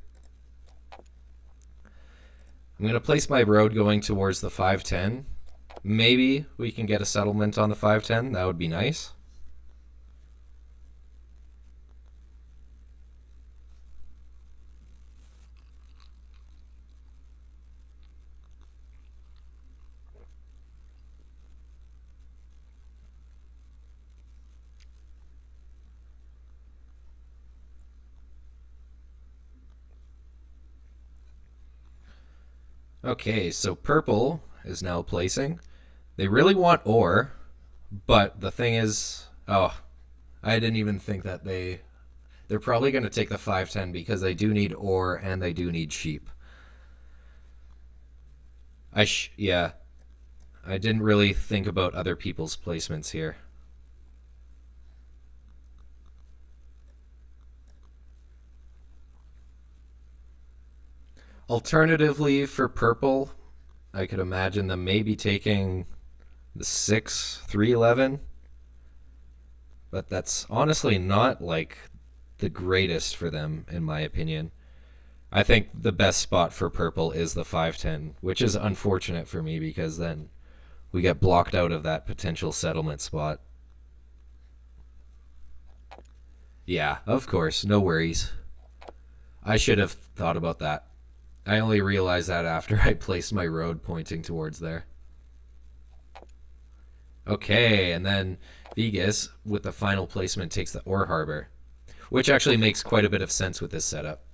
[SPEAKER 1] I'm going to place my road going towards the 510. Maybe we can get a settlement on the 510. That would be nice. Okay, so purple is now placing. They really want ore, but the thing is, oh, I didn't even think that they're probably going to take the 510 because they do need ore and they do need sheep. Yeah, I didn't really think about other people's placements here. Alternatively, for purple, I could imagine them maybe taking the 6-3-11, but that's honestly not like the greatest for them, in my opinion. I think the best spot for purple is the 510, which is unfortunate for me because then we get blocked out of that potential settlement spot. Yeah, of course, no worries. I should have thought about that. I only realized that after I placed my road pointing towards there. Okay, and then Vegas, with the final placement, takes the ore harbor, which actually makes quite a bit of sense with this setup.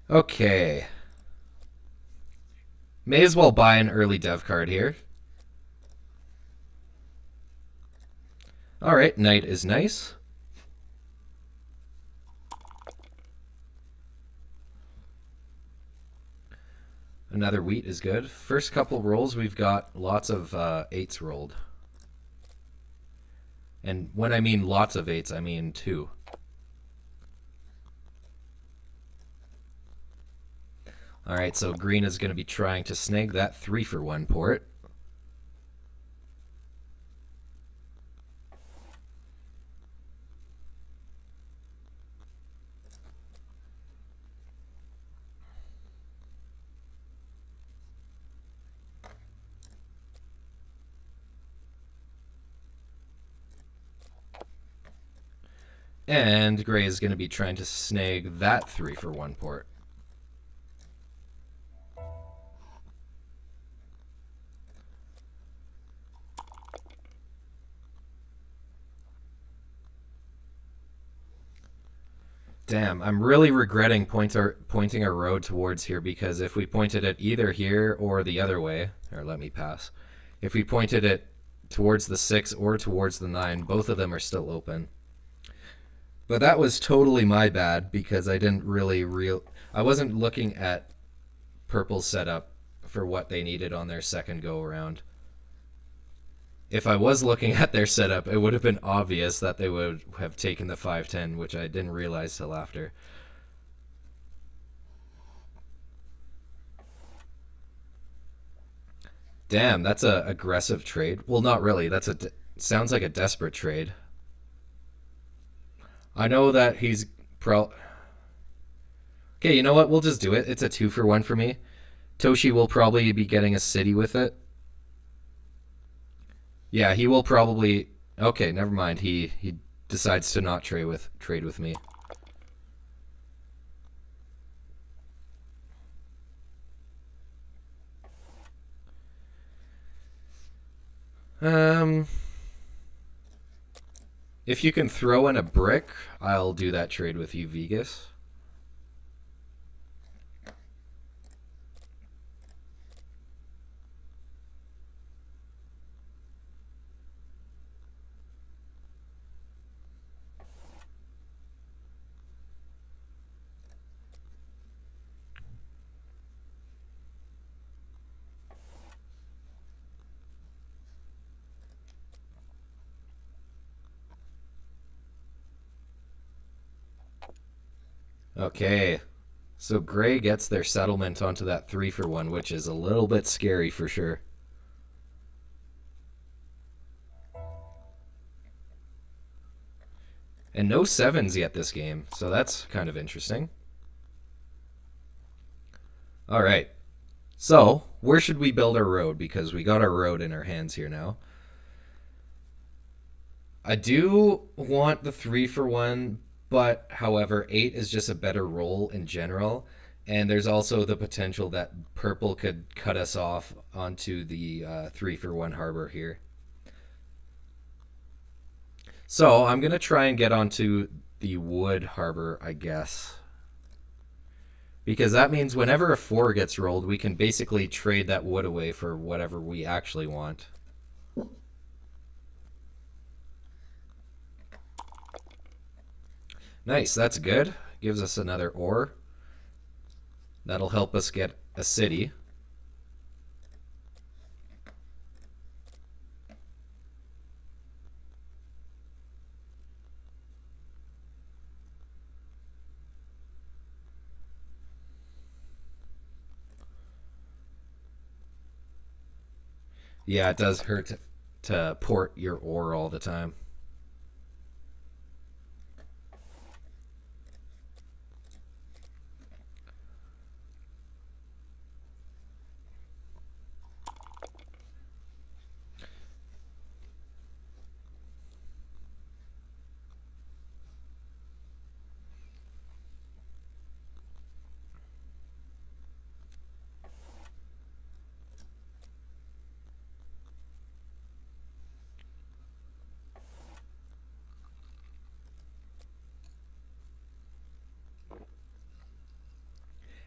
[SPEAKER 1] Okay. May as well buy an early dev card here. Alright, knight is nice. Another wheat is good. First couple rolls, we've got lots of 8s rolled. And when I mean lots of 8s, I mean 2. Alright, so green is going to be trying to snag that 3-for-1 port. And gray is going to be trying to snag that 3-for-1 port. Damn, I'm really regretting pointing our road towards here, because if we pointed it either here or the other way, or let me pass. If we pointed it towards the 6 or towards the 9, both of them are still open. But that was totally my bad, because I didn't really I wasn't looking at purple's setup for what they needed on their second go around. If I was looking at their setup, it would have been obvious that they would have taken the 5-10, which I didn't realize till after. Damn, that's a aggressive trade. Well, not really. Sounds like a desperate trade. I know that he's Okay, you know what? We'll just do it. It's a 2-for-1 for me. Toshi will probably be getting a city with it. Yeah, he will probably. Okay, never mind. He decides to not trade with me. If you can throw in a brick, I'll do that trade with you, Vegas. Okay. So gray gets their settlement onto that 3-for-1, which is a little bit scary for sure. And no 7s yet this game, so that's kind of interesting. All right. So, where should we build our road? Because we got our road in our hands here now. I do want the 3-for-1, but however, 8 is just a better roll in general. And there's also the potential that purple could cut us off onto the 3-for-1 harbor here. So I'm going to try and get onto the wood harbor, I guess. Because that means whenever a 4 gets rolled, we can basically trade that wood away for whatever we actually want. Nice, that's good. Gives us another ore. That'll help us get a city. Yeah, it does hurt to port your ore all the time.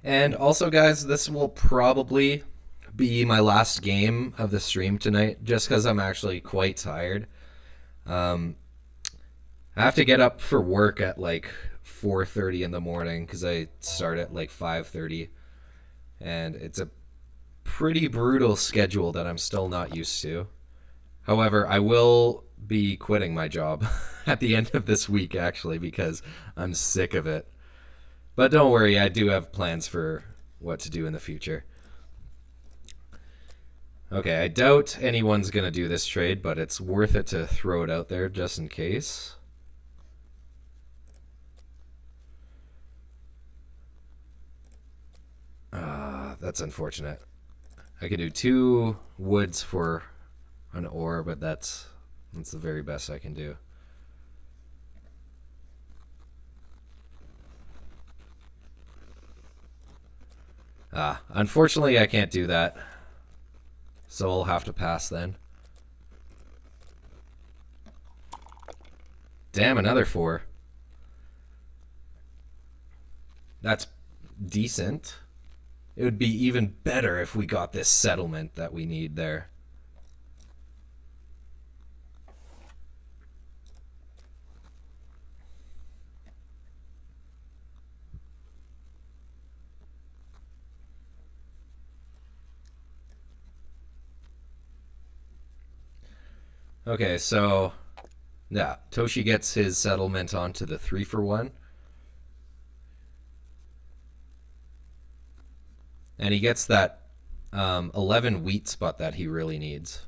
[SPEAKER 1] And also, guys, this will probably be my last game of the stream tonight, just because I'm actually quite tired. Um, I have to get up for work at like 4:30 in the morning because I start at like 5:30, and it's a pretty brutal schedule that I'm still not used to. However, I will be quitting my job at the end of this week actually because I'm sick of it. But don't worry, I do have plans for what to do in the future. Okay, I doubt anyone's going to do this trade, but it's worth it to throw it out there just in case. That's unfortunate. I could do 2 woods for an ore, but that's the very best I can do. Unfortunately, I can't do that. So I'll have to pass then. Damn, another 4. That's decent. It would be even better if we got this settlement that we need there. Okay, so yeah, Toshi gets his settlement onto the 3-for-1. And he gets that 11 wheat spot that he really needs.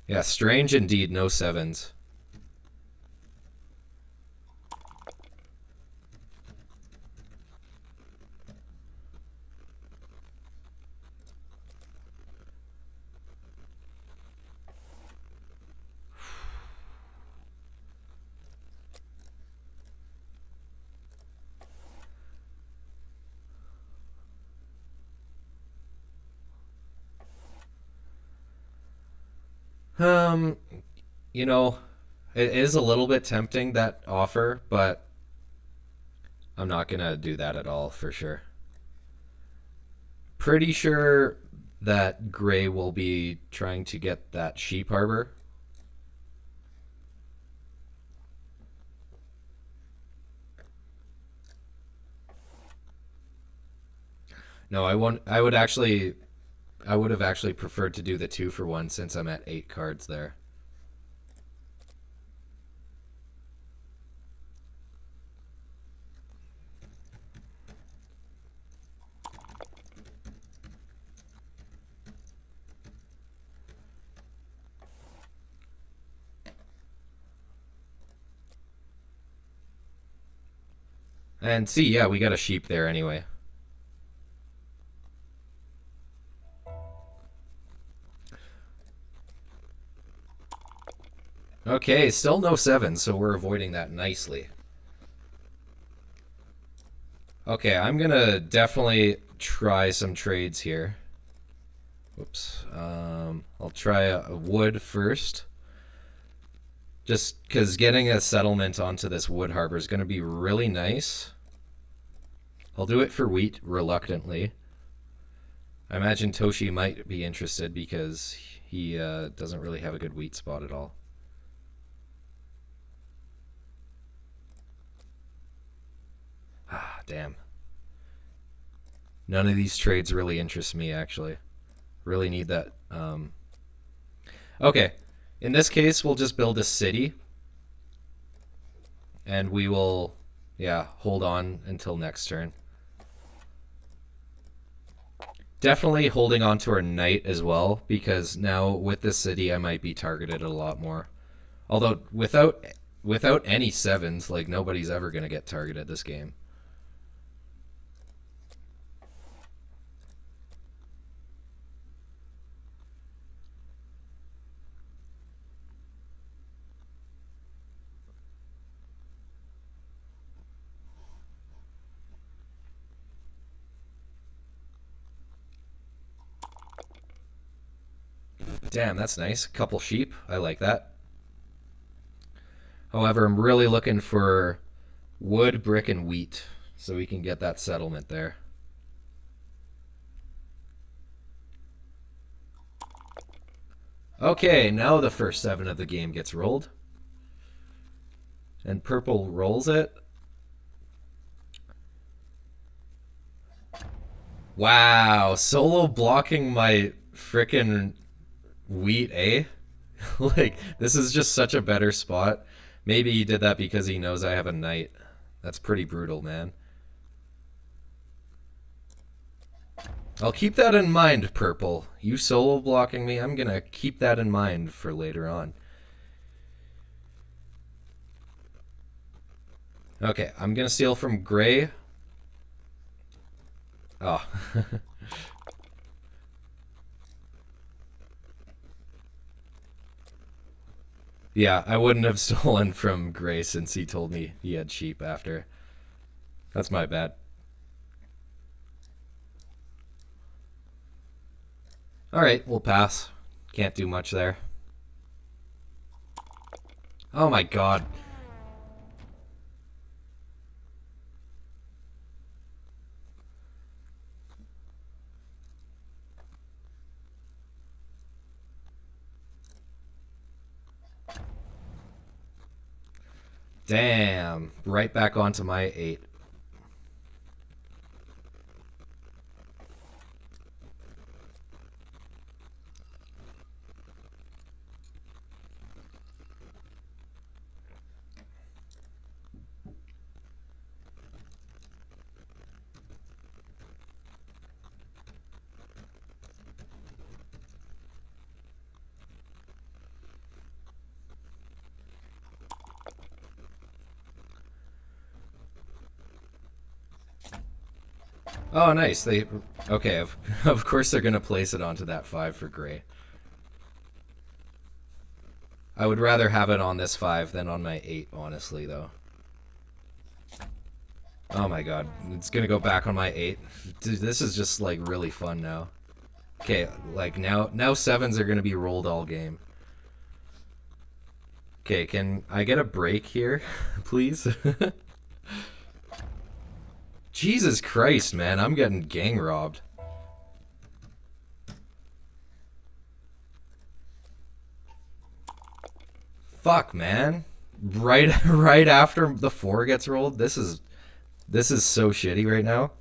[SPEAKER 1] Yeah, strange indeed, no 7s. Um, you know, it is a little bit tempting, that offer, but I'm not going to do that at all for sure. Pretty sure that Gray will be trying to get that sheep harbor. No, I won't. I would have actually preferred to do the 2-for-1 since I'm at 8 cards there. And see, yeah, we got a sheep there anyway. Okay, still no 7, so we're avoiding that nicely. Okay, I'm going to definitely try some trades here. Whoops. I'll try a wood first. Just because getting a settlement onto this wood harbor is going to be really nice. I'll do it for wheat, reluctantly. I imagine Toshi might be interested because he doesn't really have a good wheat spot at all. Damn. None of these trades really interest me, actually. Really need that. Okay. In this case, we'll just build a city. And we will, yeah, hold on until next turn. Definitely holding on to our knight as well, because now with this city I might be targeted a lot more. Although without any 7s, like, nobody's ever going to get targeted this game. Damn, that's nice. Couple sheep. I like that. However, I'm really looking for Wood, brick, and wheat. So we can get that settlement there. Okay, now the first 7 of the game gets rolled. And purple rolls it. Wow, solo blocking my frickin' wheat, eh? Like, this is just such a better spot. Maybe he did that because he knows I have a knight. That's pretty brutal, man. I'll keep that in mind, purple. You solo blocking me, I'm gonna keep that in mind for later on. Okay, I'm gonna steal from gray. Oh. Yeah, I wouldn't have stolen from gray since he told me he had sheep after. That's my bad. Alright, we'll pass. Can't do much there. Oh my god. Damn. Right back onto my 8. Oh, nice. Okay, of course they're going to place it onto that 5 for gray. I would rather have it on this 5 than on my 8, honestly, though. Oh my god. It's going to go back on my 8. Dude, this is just, like, really fun now. Okay, like, now 7s are going to be rolled all game. Okay, can I get a break here, please? Jesus Christ, man, I'm getting gang robbed. Fuck, man. Right after the 4 gets rolled, this is so shitty right now.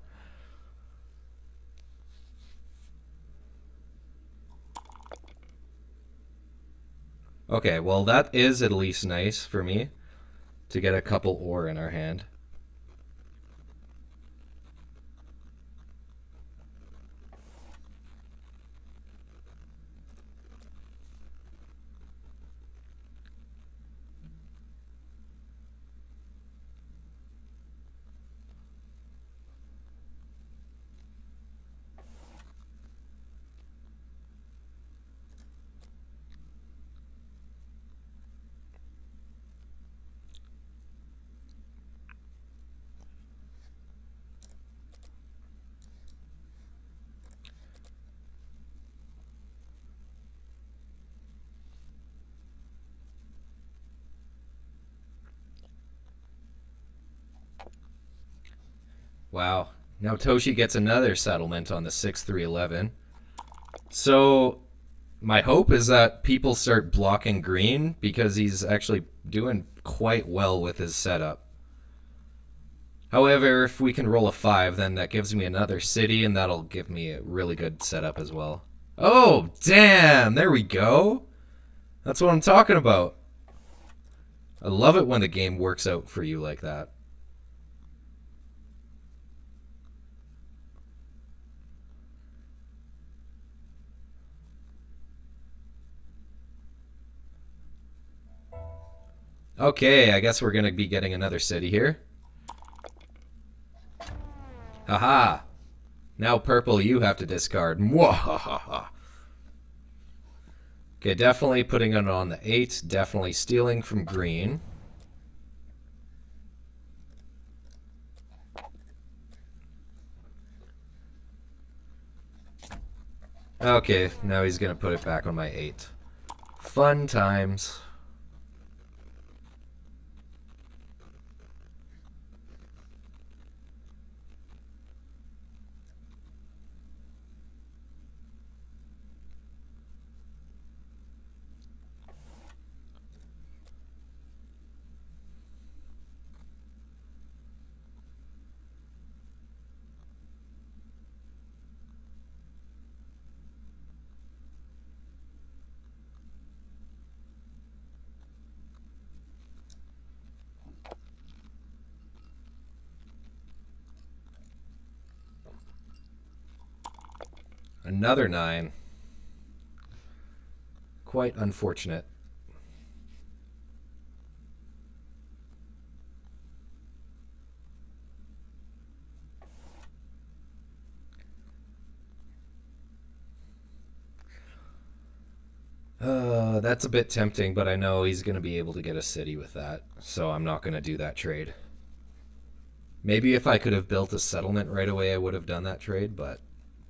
[SPEAKER 1] Okay, well that is at least nice for me to get a couple ore in our hand. Wow. Now Toshi gets another settlement on the 6-3-11. So my hope is that people start blocking green because he's actually doing quite well with his setup. However, if we can roll a 5, then that gives me another city, and that'll give me a really good setup as well. Oh, damn! There we go! That's what I'm talking about. I love it when the game works out for you like that. Okay, I guess we're going to be getting another city here. Haha. Now purple, you have to discard. Mwahaha. Okay, definitely putting it on the 8. Definitely stealing from green. Okay, now he's going to put it back on my 8. Fun times. another 9. Quite unfortunate. That's a bit tempting, but I know he's going to be able to get a city with that, so I'm not going to do that trade. Maybe if I could have built a settlement right away, I would have done that trade, but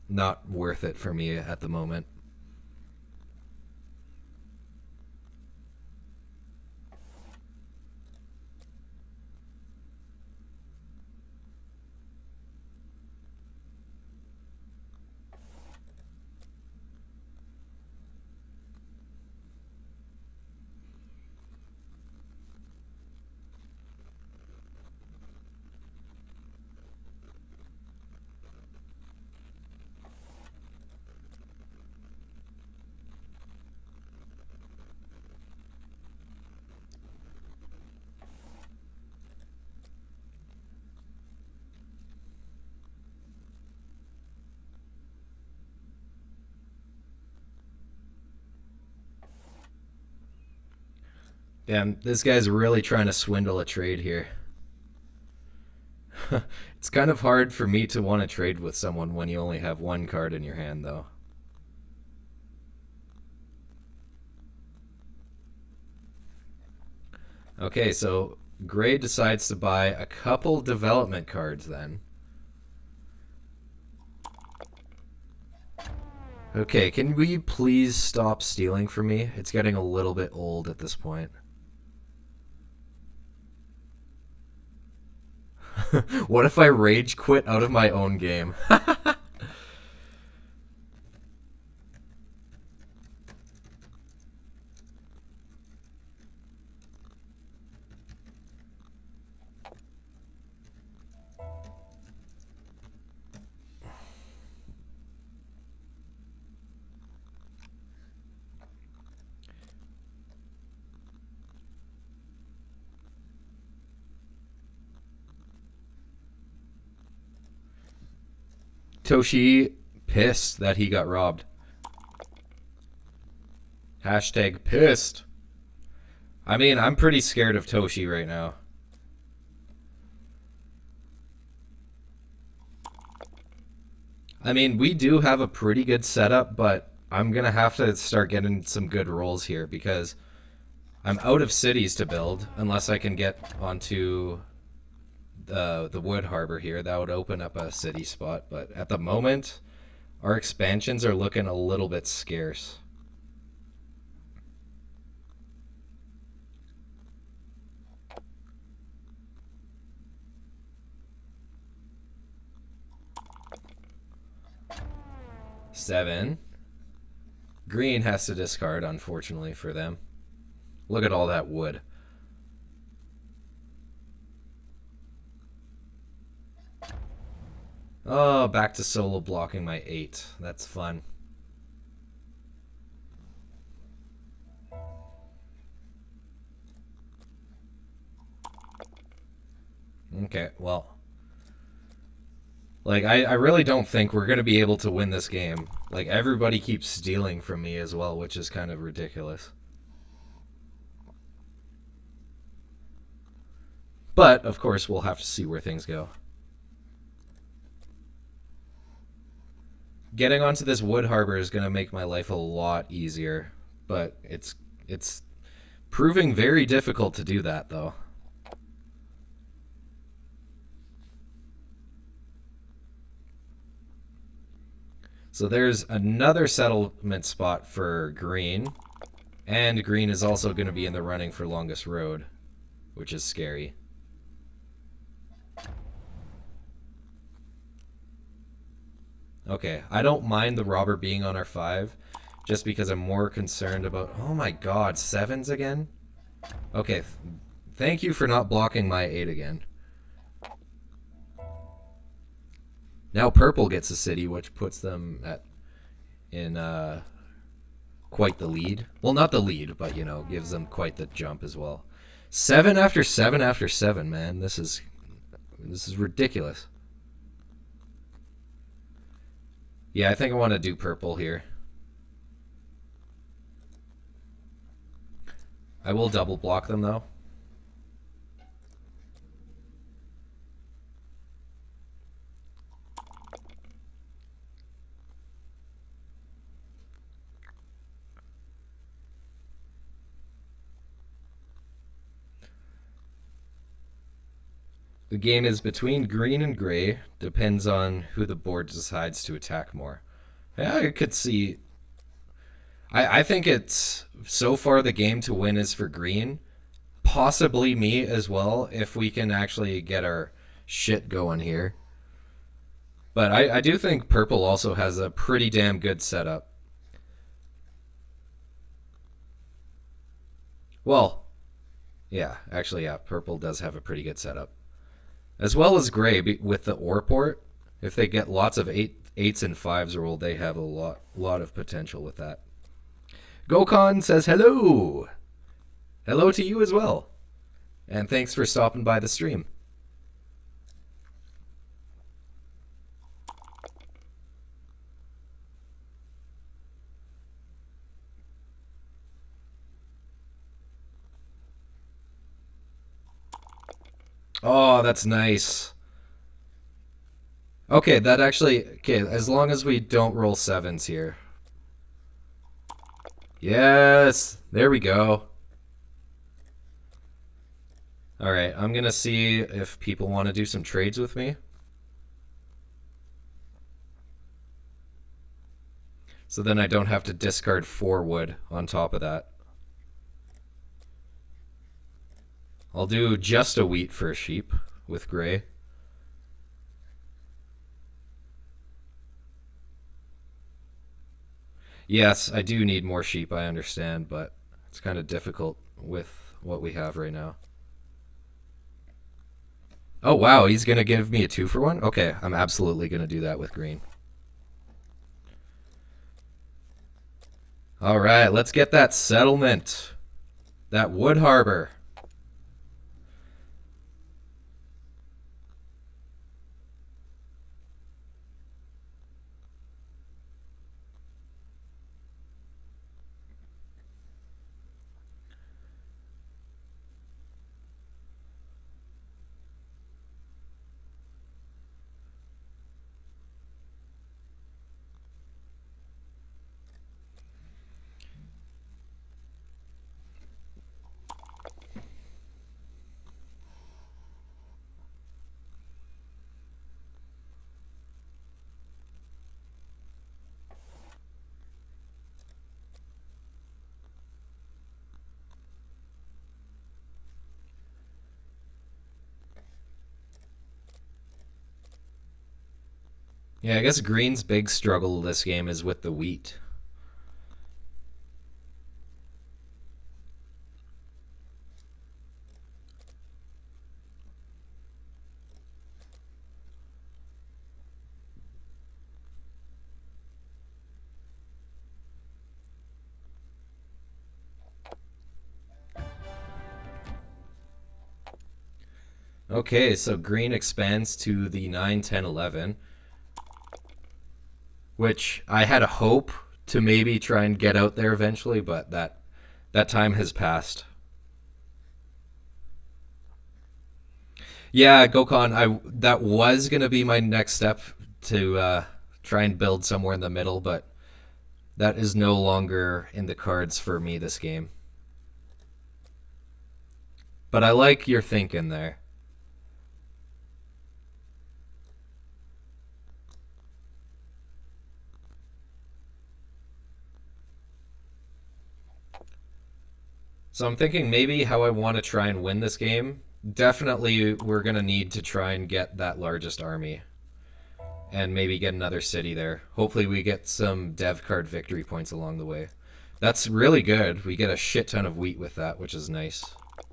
[SPEAKER 1] not worth it for me at the moment. Damn, this guy's really trying to swindle a trade here. It's kind of hard for me to want to trade with someone when you only have one card in your hand, though. Okay, so Gray decides to buy a couple development cards then. Okay, can we please stop stealing from me? It's getting a little bit old at this point. What if I rage quit out of my own game? 'Toshi pissed that he got robbed. Hashtag pissed. I mean, I'm pretty scared of Toshi right now. I mean, we do have a pretty good setup, but I'm going to have to start getting some good rolls here because I'm out of cities to build unless I can get onto the Wood Harbor here. That would open up a city spot, but at the moment, our expansions are looking a little bit scarce. Seven. Green has to discard, unfortunately for them. Look at all that wood. Oh, back to solo blocking my 8. That's fun. Okay, well. Like, I really don't think we're going to be able to win this game. Like, everybody keeps stealing from me as well, which is kind of ridiculous. But, of course, we'll have to see where things go. Getting onto this Wood Harbor is going to make my life a lot easier. But it's proving very difficult to do that, though. So there's another settlement spot for green. And green is also going to be in the running for longest road, which is scary. Okay, I don't mind the robber being on our 5, just because I'm more concerned about... Oh my god, 7s again? Okay, thank you for not blocking my 8 again. Now purple gets a city, which puts them in quite the lead. Well, not the lead, but, you know, gives them quite the jump as well. 7 after 7 after 7, man. This is ridiculous. Yeah, I think I want to do purple here. I will double block them though. The game is between green and gray. Depends on who the board decides to attack more. Yeah, I could see. I think it's so far the game to win is for green. Possibly me as well if we can actually get our shit going here. But I do think purple also has a pretty damn good setup. Well, yeah, actually, yeah, purple does have a pretty good setup. As well as gray with the ore port. If they get lots of eights and fives rolled, they have a lot of potential with that. Gokon says hello. Hello to you as well. And thanks for stopping by the stream. Oh, that's nice. Okay, that actually... Okay, as long as we don't roll sevens here. Yes! There we go. Alright, I'm going to see if people want to do some trades with me. So then I don't have to discard 4 wood on top of that. I'll do just a wheat for a sheep with gray. Yes, I do need more sheep, I understand, but it's kind of difficult with what we have right now. Oh, wow, he's going to give me a 2-for-1? Okay, I'm absolutely going to do that with green. All right, let's get that settlement. That wood harbor. Yeah, I guess green's big struggle this game is with the wheat. Okay, so green expands to the 9, 10, 11, which I had a hope to maybe try and get out there eventually, but that time has passed. Yeah, Gokon, that was going to be my next step to try and build somewhere in the middle, but that is no longer in the cards for me this game. But I like your thinking there. So I'm thinking maybe how I want to try and win this game. Definitely we're going to need to try and get that largest army. And maybe get another city there. Hopefully we get some dev card victory points along the way. That's really good. We get a shit ton of wheat with that, which is nice.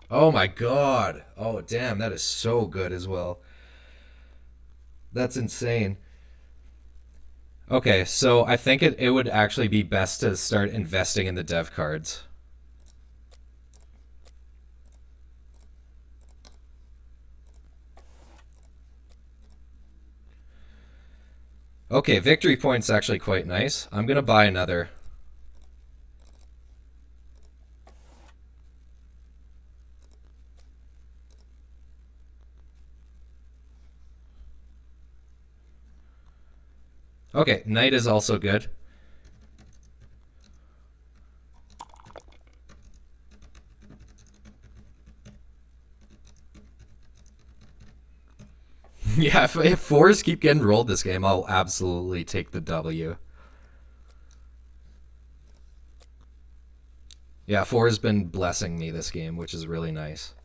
[SPEAKER 1] Oh my god. Oh damn, that is so good as well. That's insane. Okay, so I think it would actually be best to start investing in the dev cards. Okay, victory point's actually quite nice. I'm gonna buy another. Okay, knight is also good. Yeah, if fours keep getting rolled this game, I'll absolutely take the W. Yeah, four has been blessing me this game, which is really nice.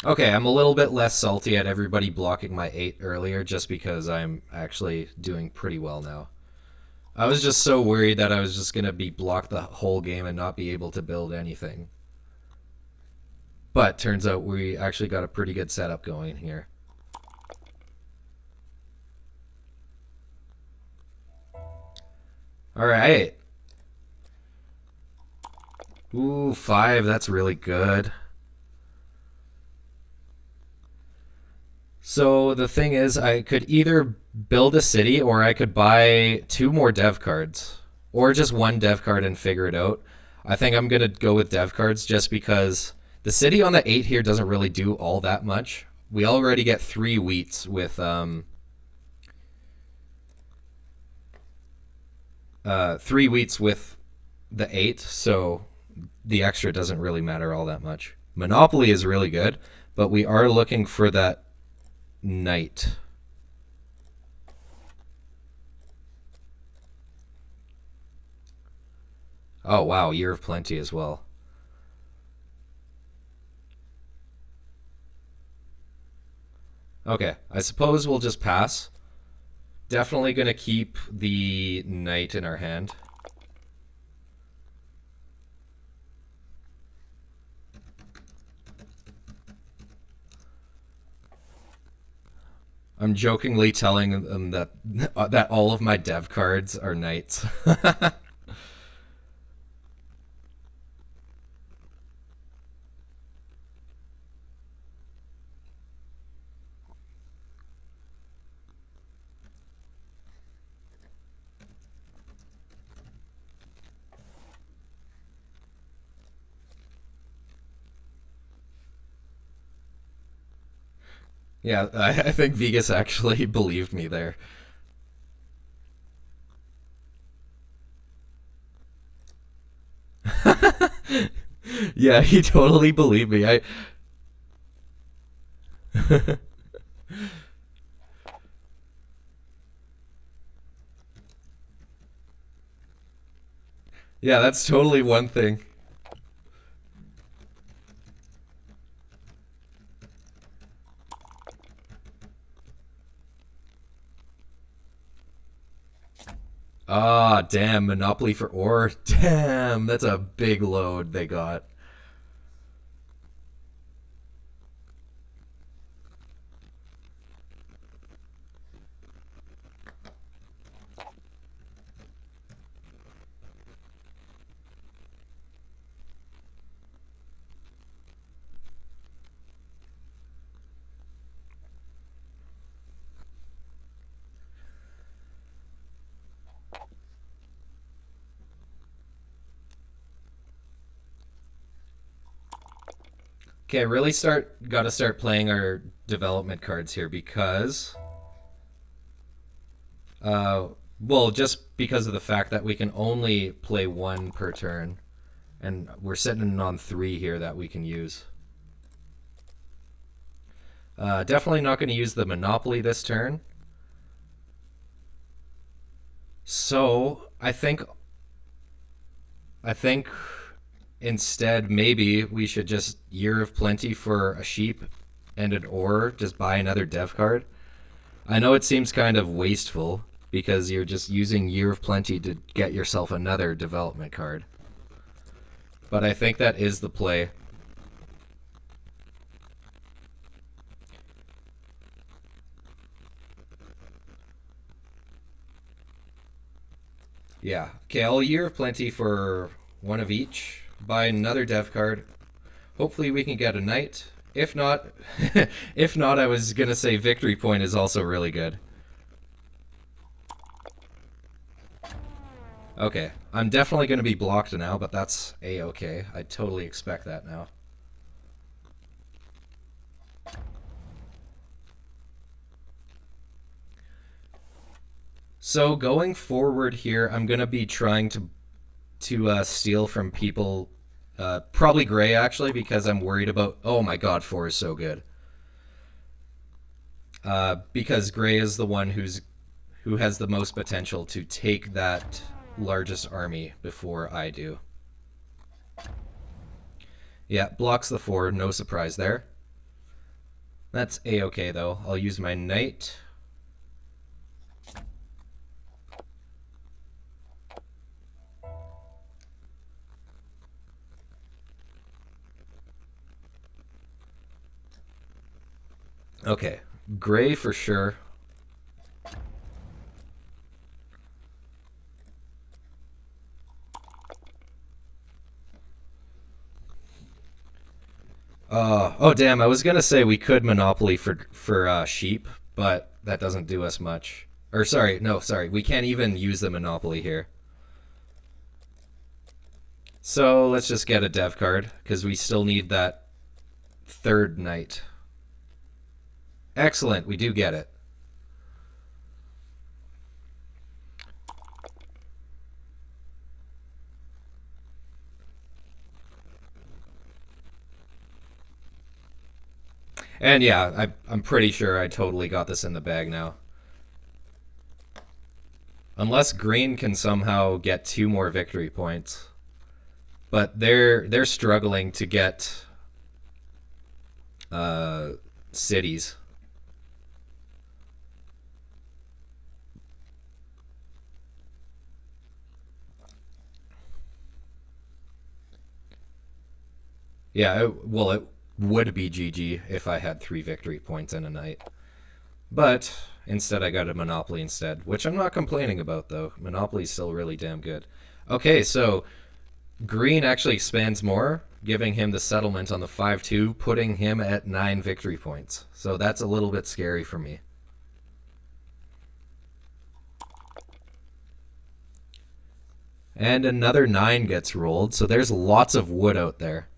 [SPEAKER 1] Okay, I'm a little bit less salty at everybody blocking my 8 earlier just because I'm actually doing pretty well now. I was just so worried that I was just going to be blocked the whole game and not be able to build anything. But turns out we actually got a pretty good setup going here. All right. Ooh, 5. That's really good. So the thing is, I could either build a city or I could buy 2 more dev cards. Or just 1 dev card and figure it out. I think I'm going to go with dev cards just because the city on the 8 here doesn't really do all that much. We already get 3 wheats with 3 wheats with the 8, so the extra doesn't really matter all that much. Monopoly is really good, but we are looking for that knight. Oh wow, Year of Plenty as well. Okay, I suppose we'll just pass. Definitely gonna keep the knight in our hand. I'm jokingly telling them that all of my dev cards are knights. Yeah, I think Vegas actually believed me there. Yeah, he totally believed me. I Yeah, that's totally one thing. Ah, damn, Monopoly for ore. Damn, that's a big load they got. Okay, really got to start playing our development cards here because uh well, just because of the fact that we can only play 1 per turn and we're sitting on 3 here that we can use. Definitely not going to use the Monopoly this turn. So, I think instead maybe we should just Year of Plenty for a sheep and an ore, just buy another dev card. I know it seems kind of wasteful because you're just using Year of Plenty to get yourself another development card. But I think that is the play. Yeah. Okay, I'll Year of Plenty for 1 of each. Buy another dev card. Hopefully we can get a knight. If not, if not, I was gonna say victory point is also really good. Okay, I'm definitely gonna be blocked now, but that's a-okay. I totally expect that now. So going forward here, I'm gonna be trying to steal from people, probably Gray actually, because I'm worried about. Oh my God, 4 is so good. Because Gray is the one who has the most potential to take that largest army before I do. Yeah, blocks the 4, no surprise there. That's a-okay though. I'll use my knight. Okay, Gray for sure. Oh damn! I was gonna say we could monopoly for sheep, but that doesn't do us much. Or sorry, no, sorry, we can't even use the monopoly here. So let's just get a dev card because we still need that third knight. Excellent, we do get it. And yeah, I'm pretty sure I totally got this in the bag now. Unless green can somehow get 2 more victory points. But they're struggling to get cities. Yeah, well, it would be GG if I had 3 victory points in a night. But instead I got a Monopoly instead, which I'm not complaining about, though. Monopoly's still really damn good. Okay, so green actually expands more, giving him the settlement on the 5-2, putting him at 9 victory points. So that's a little bit scary for me. And another 9 gets rolled, so there's lots of wood out there.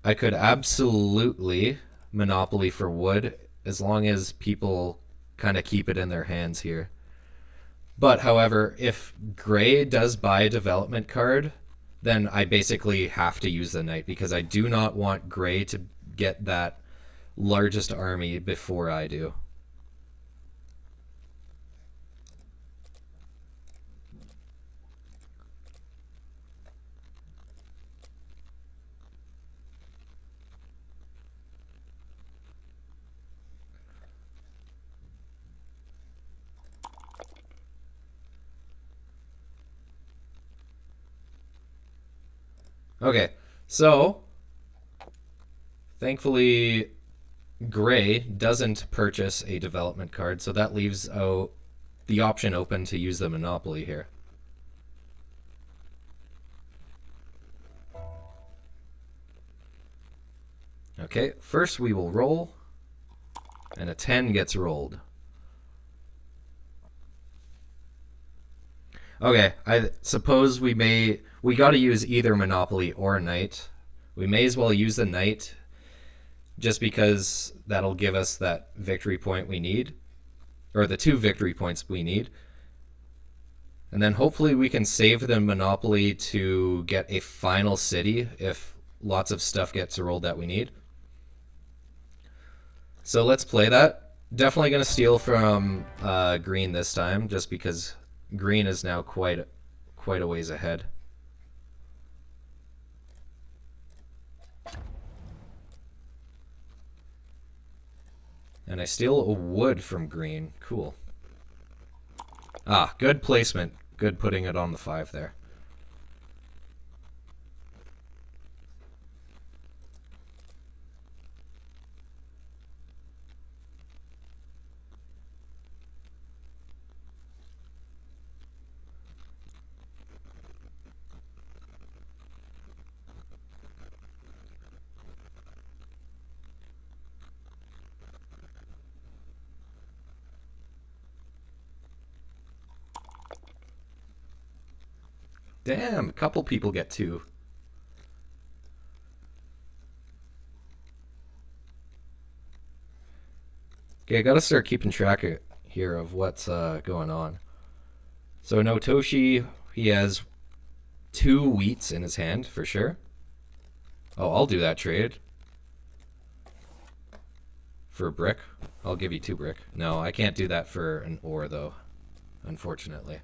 [SPEAKER 1] I could absolutely monopoly for wood as long as people kind of keep it in their hands here. But however, if gray does buy a development card, then I basically have to use the knight because I do not want gray to get that largest army before I do. Okay, so thankfully gray doesn't purchase a development card, so that leaves the option open to use the monopoly here. Okay, first we will roll, and a 10 gets rolled. Okay, I suppose we got to use either monopoly or knight. We may as well use the knight just because that'll give us that victory point we need, or the 2 victory points we need. And then hopefully we can save the monopoly to get a final city if lots of stuff gets rolled that we need. So let's play that. Definitely going to steal from green this time just because green is now quite a ways ahead. And I steal a wood from green. Cool. Ah, good placement. Good putting it on the 5 there. Damn, a couple people get 2. Okay, I gotta start keeping track here of what's going on. So Notoshi, he has 2 wheats in his hand for sure. Oh, I'll do that trade. For a brick. I'll give you 2 brick. No, I can't do that for an ore though, unfortunately.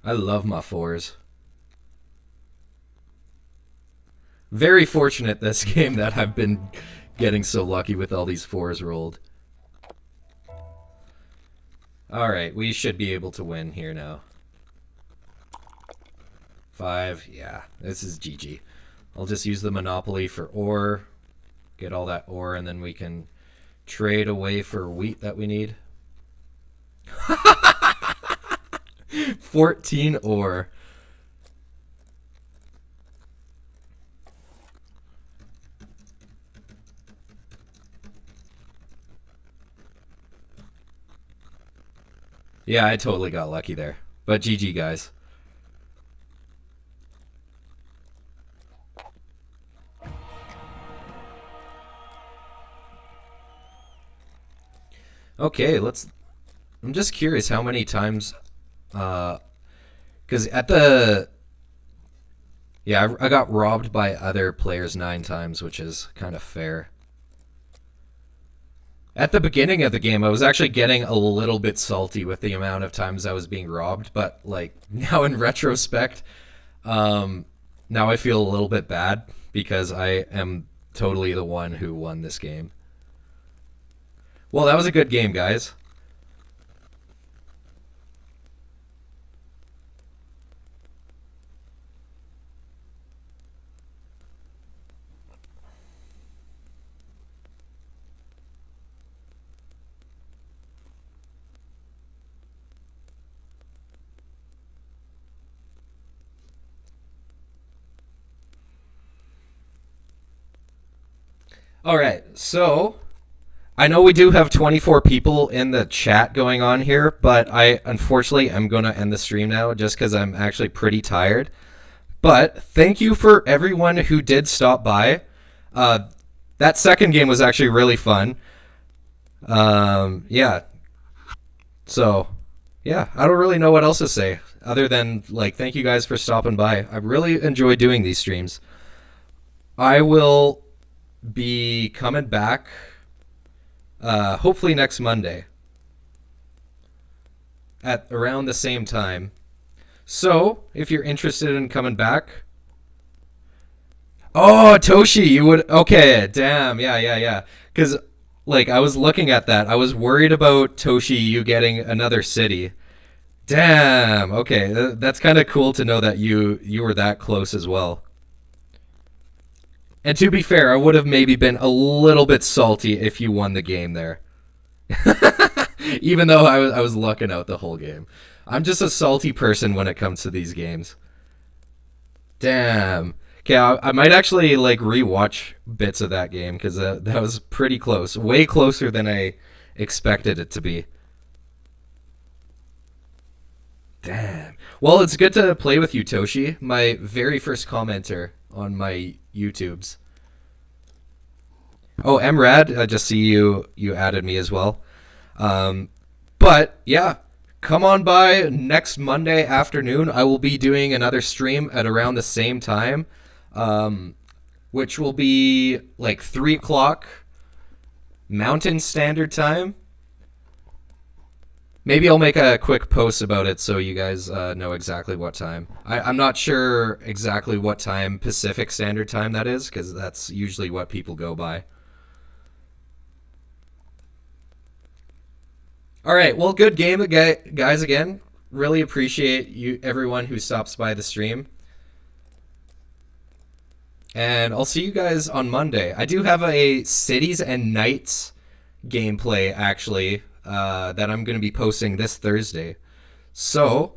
[SPEAKER 1] I love my 4s. Very fortunate this game that I've been getting so lucky with all these 4s rolled. Alright, we should be able to win here now. 5, yeah, this is GG. I'll just use the Monopoly for ore, get all that ore, and then we can trade away for wheat that we need. 14 ore. Yeah, I totally got lucky there. But GG, guys. Okay, let's... I'm just curious how many times... Because at the... Yeah, I got robbed by other players 9 times, which is kind of fair. At the beginning of the game, I was actually getting a little bit salty with the amount of times I was being robbed, but like now in retrospect, now I feel a little bit bad because I am totally the one who won this game. Well, that was a good game, guys. All right, so I know we do have 24 people in the chat going on here, but I unfortunately am going to end the stream now just because I'm actually pretty tired. But thank you for everyone who did stop by. That second game was actually really fun. Yeah. So, yeah, I don't really know what else to say other than like thank you guys for stopping by. I really enjoy doing these streams. I will be coming back hopefully next Monday at around the same time. So, if you're interested in coming back... Oh, Toshi, you would... Okay, damn, yeah. Because, like, I was looking at that. I was worried about Toshi, you getting another city. Damn, okay. That's kind of cool to know that you were that close as well. And to be fair, I would have maybe been a little bit salty if you won the game there. Even though I was lucking out the whole game. I'm just a salty person when it comes to these games. Damn. Okay, I might actually like rewatch bits of that game because that was pretty close. Way closer than I expected it to be. Damn. Well, it's good to play with you, Toshi. My very first commenter on my YouTubes. Oh, Mrad, I just see you added me as well. But yeah, come on by next Monday afternoon. I will be doing another stream at around the same time, which will be like 3 o'clock Mountain Standard Time. Maybe I'll make a quick post about it so you guys know exactly what time. I'm not sure exactly what time Pacific Standard Time that is, because that's usually what people go by. All right, well, good game, guys. Again, really appreciate everyone who stops by the stream. And I'll see you guys on Monday. I do have a Cities and Knights gameplay, actually, that I'm going to be posting this Thursday. So,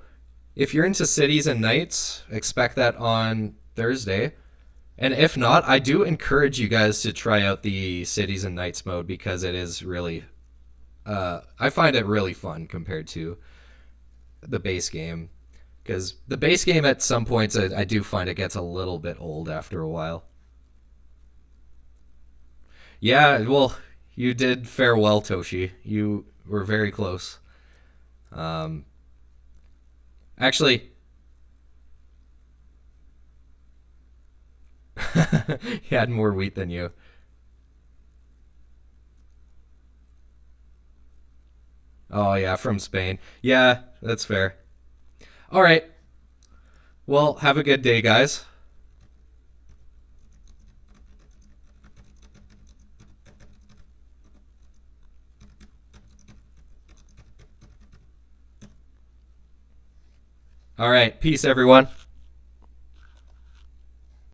[SPEAKER 1] if you're into Cities and Knights, expect that on Thursday. And if not, I do encourage you guys to try out the Cities and Knights mode because it is really, I find it really fun compared to the base game. Because the base game at some points, I do find it gets a little bit old after a while. Yeah, well, you did fare well, Toshi. You were very close. Um, actually, he had more wheat than you. Oh, yeah, from Spain. Yeah, that's fair. All right. Well, have a good day, guys. All right. Peace, everyone.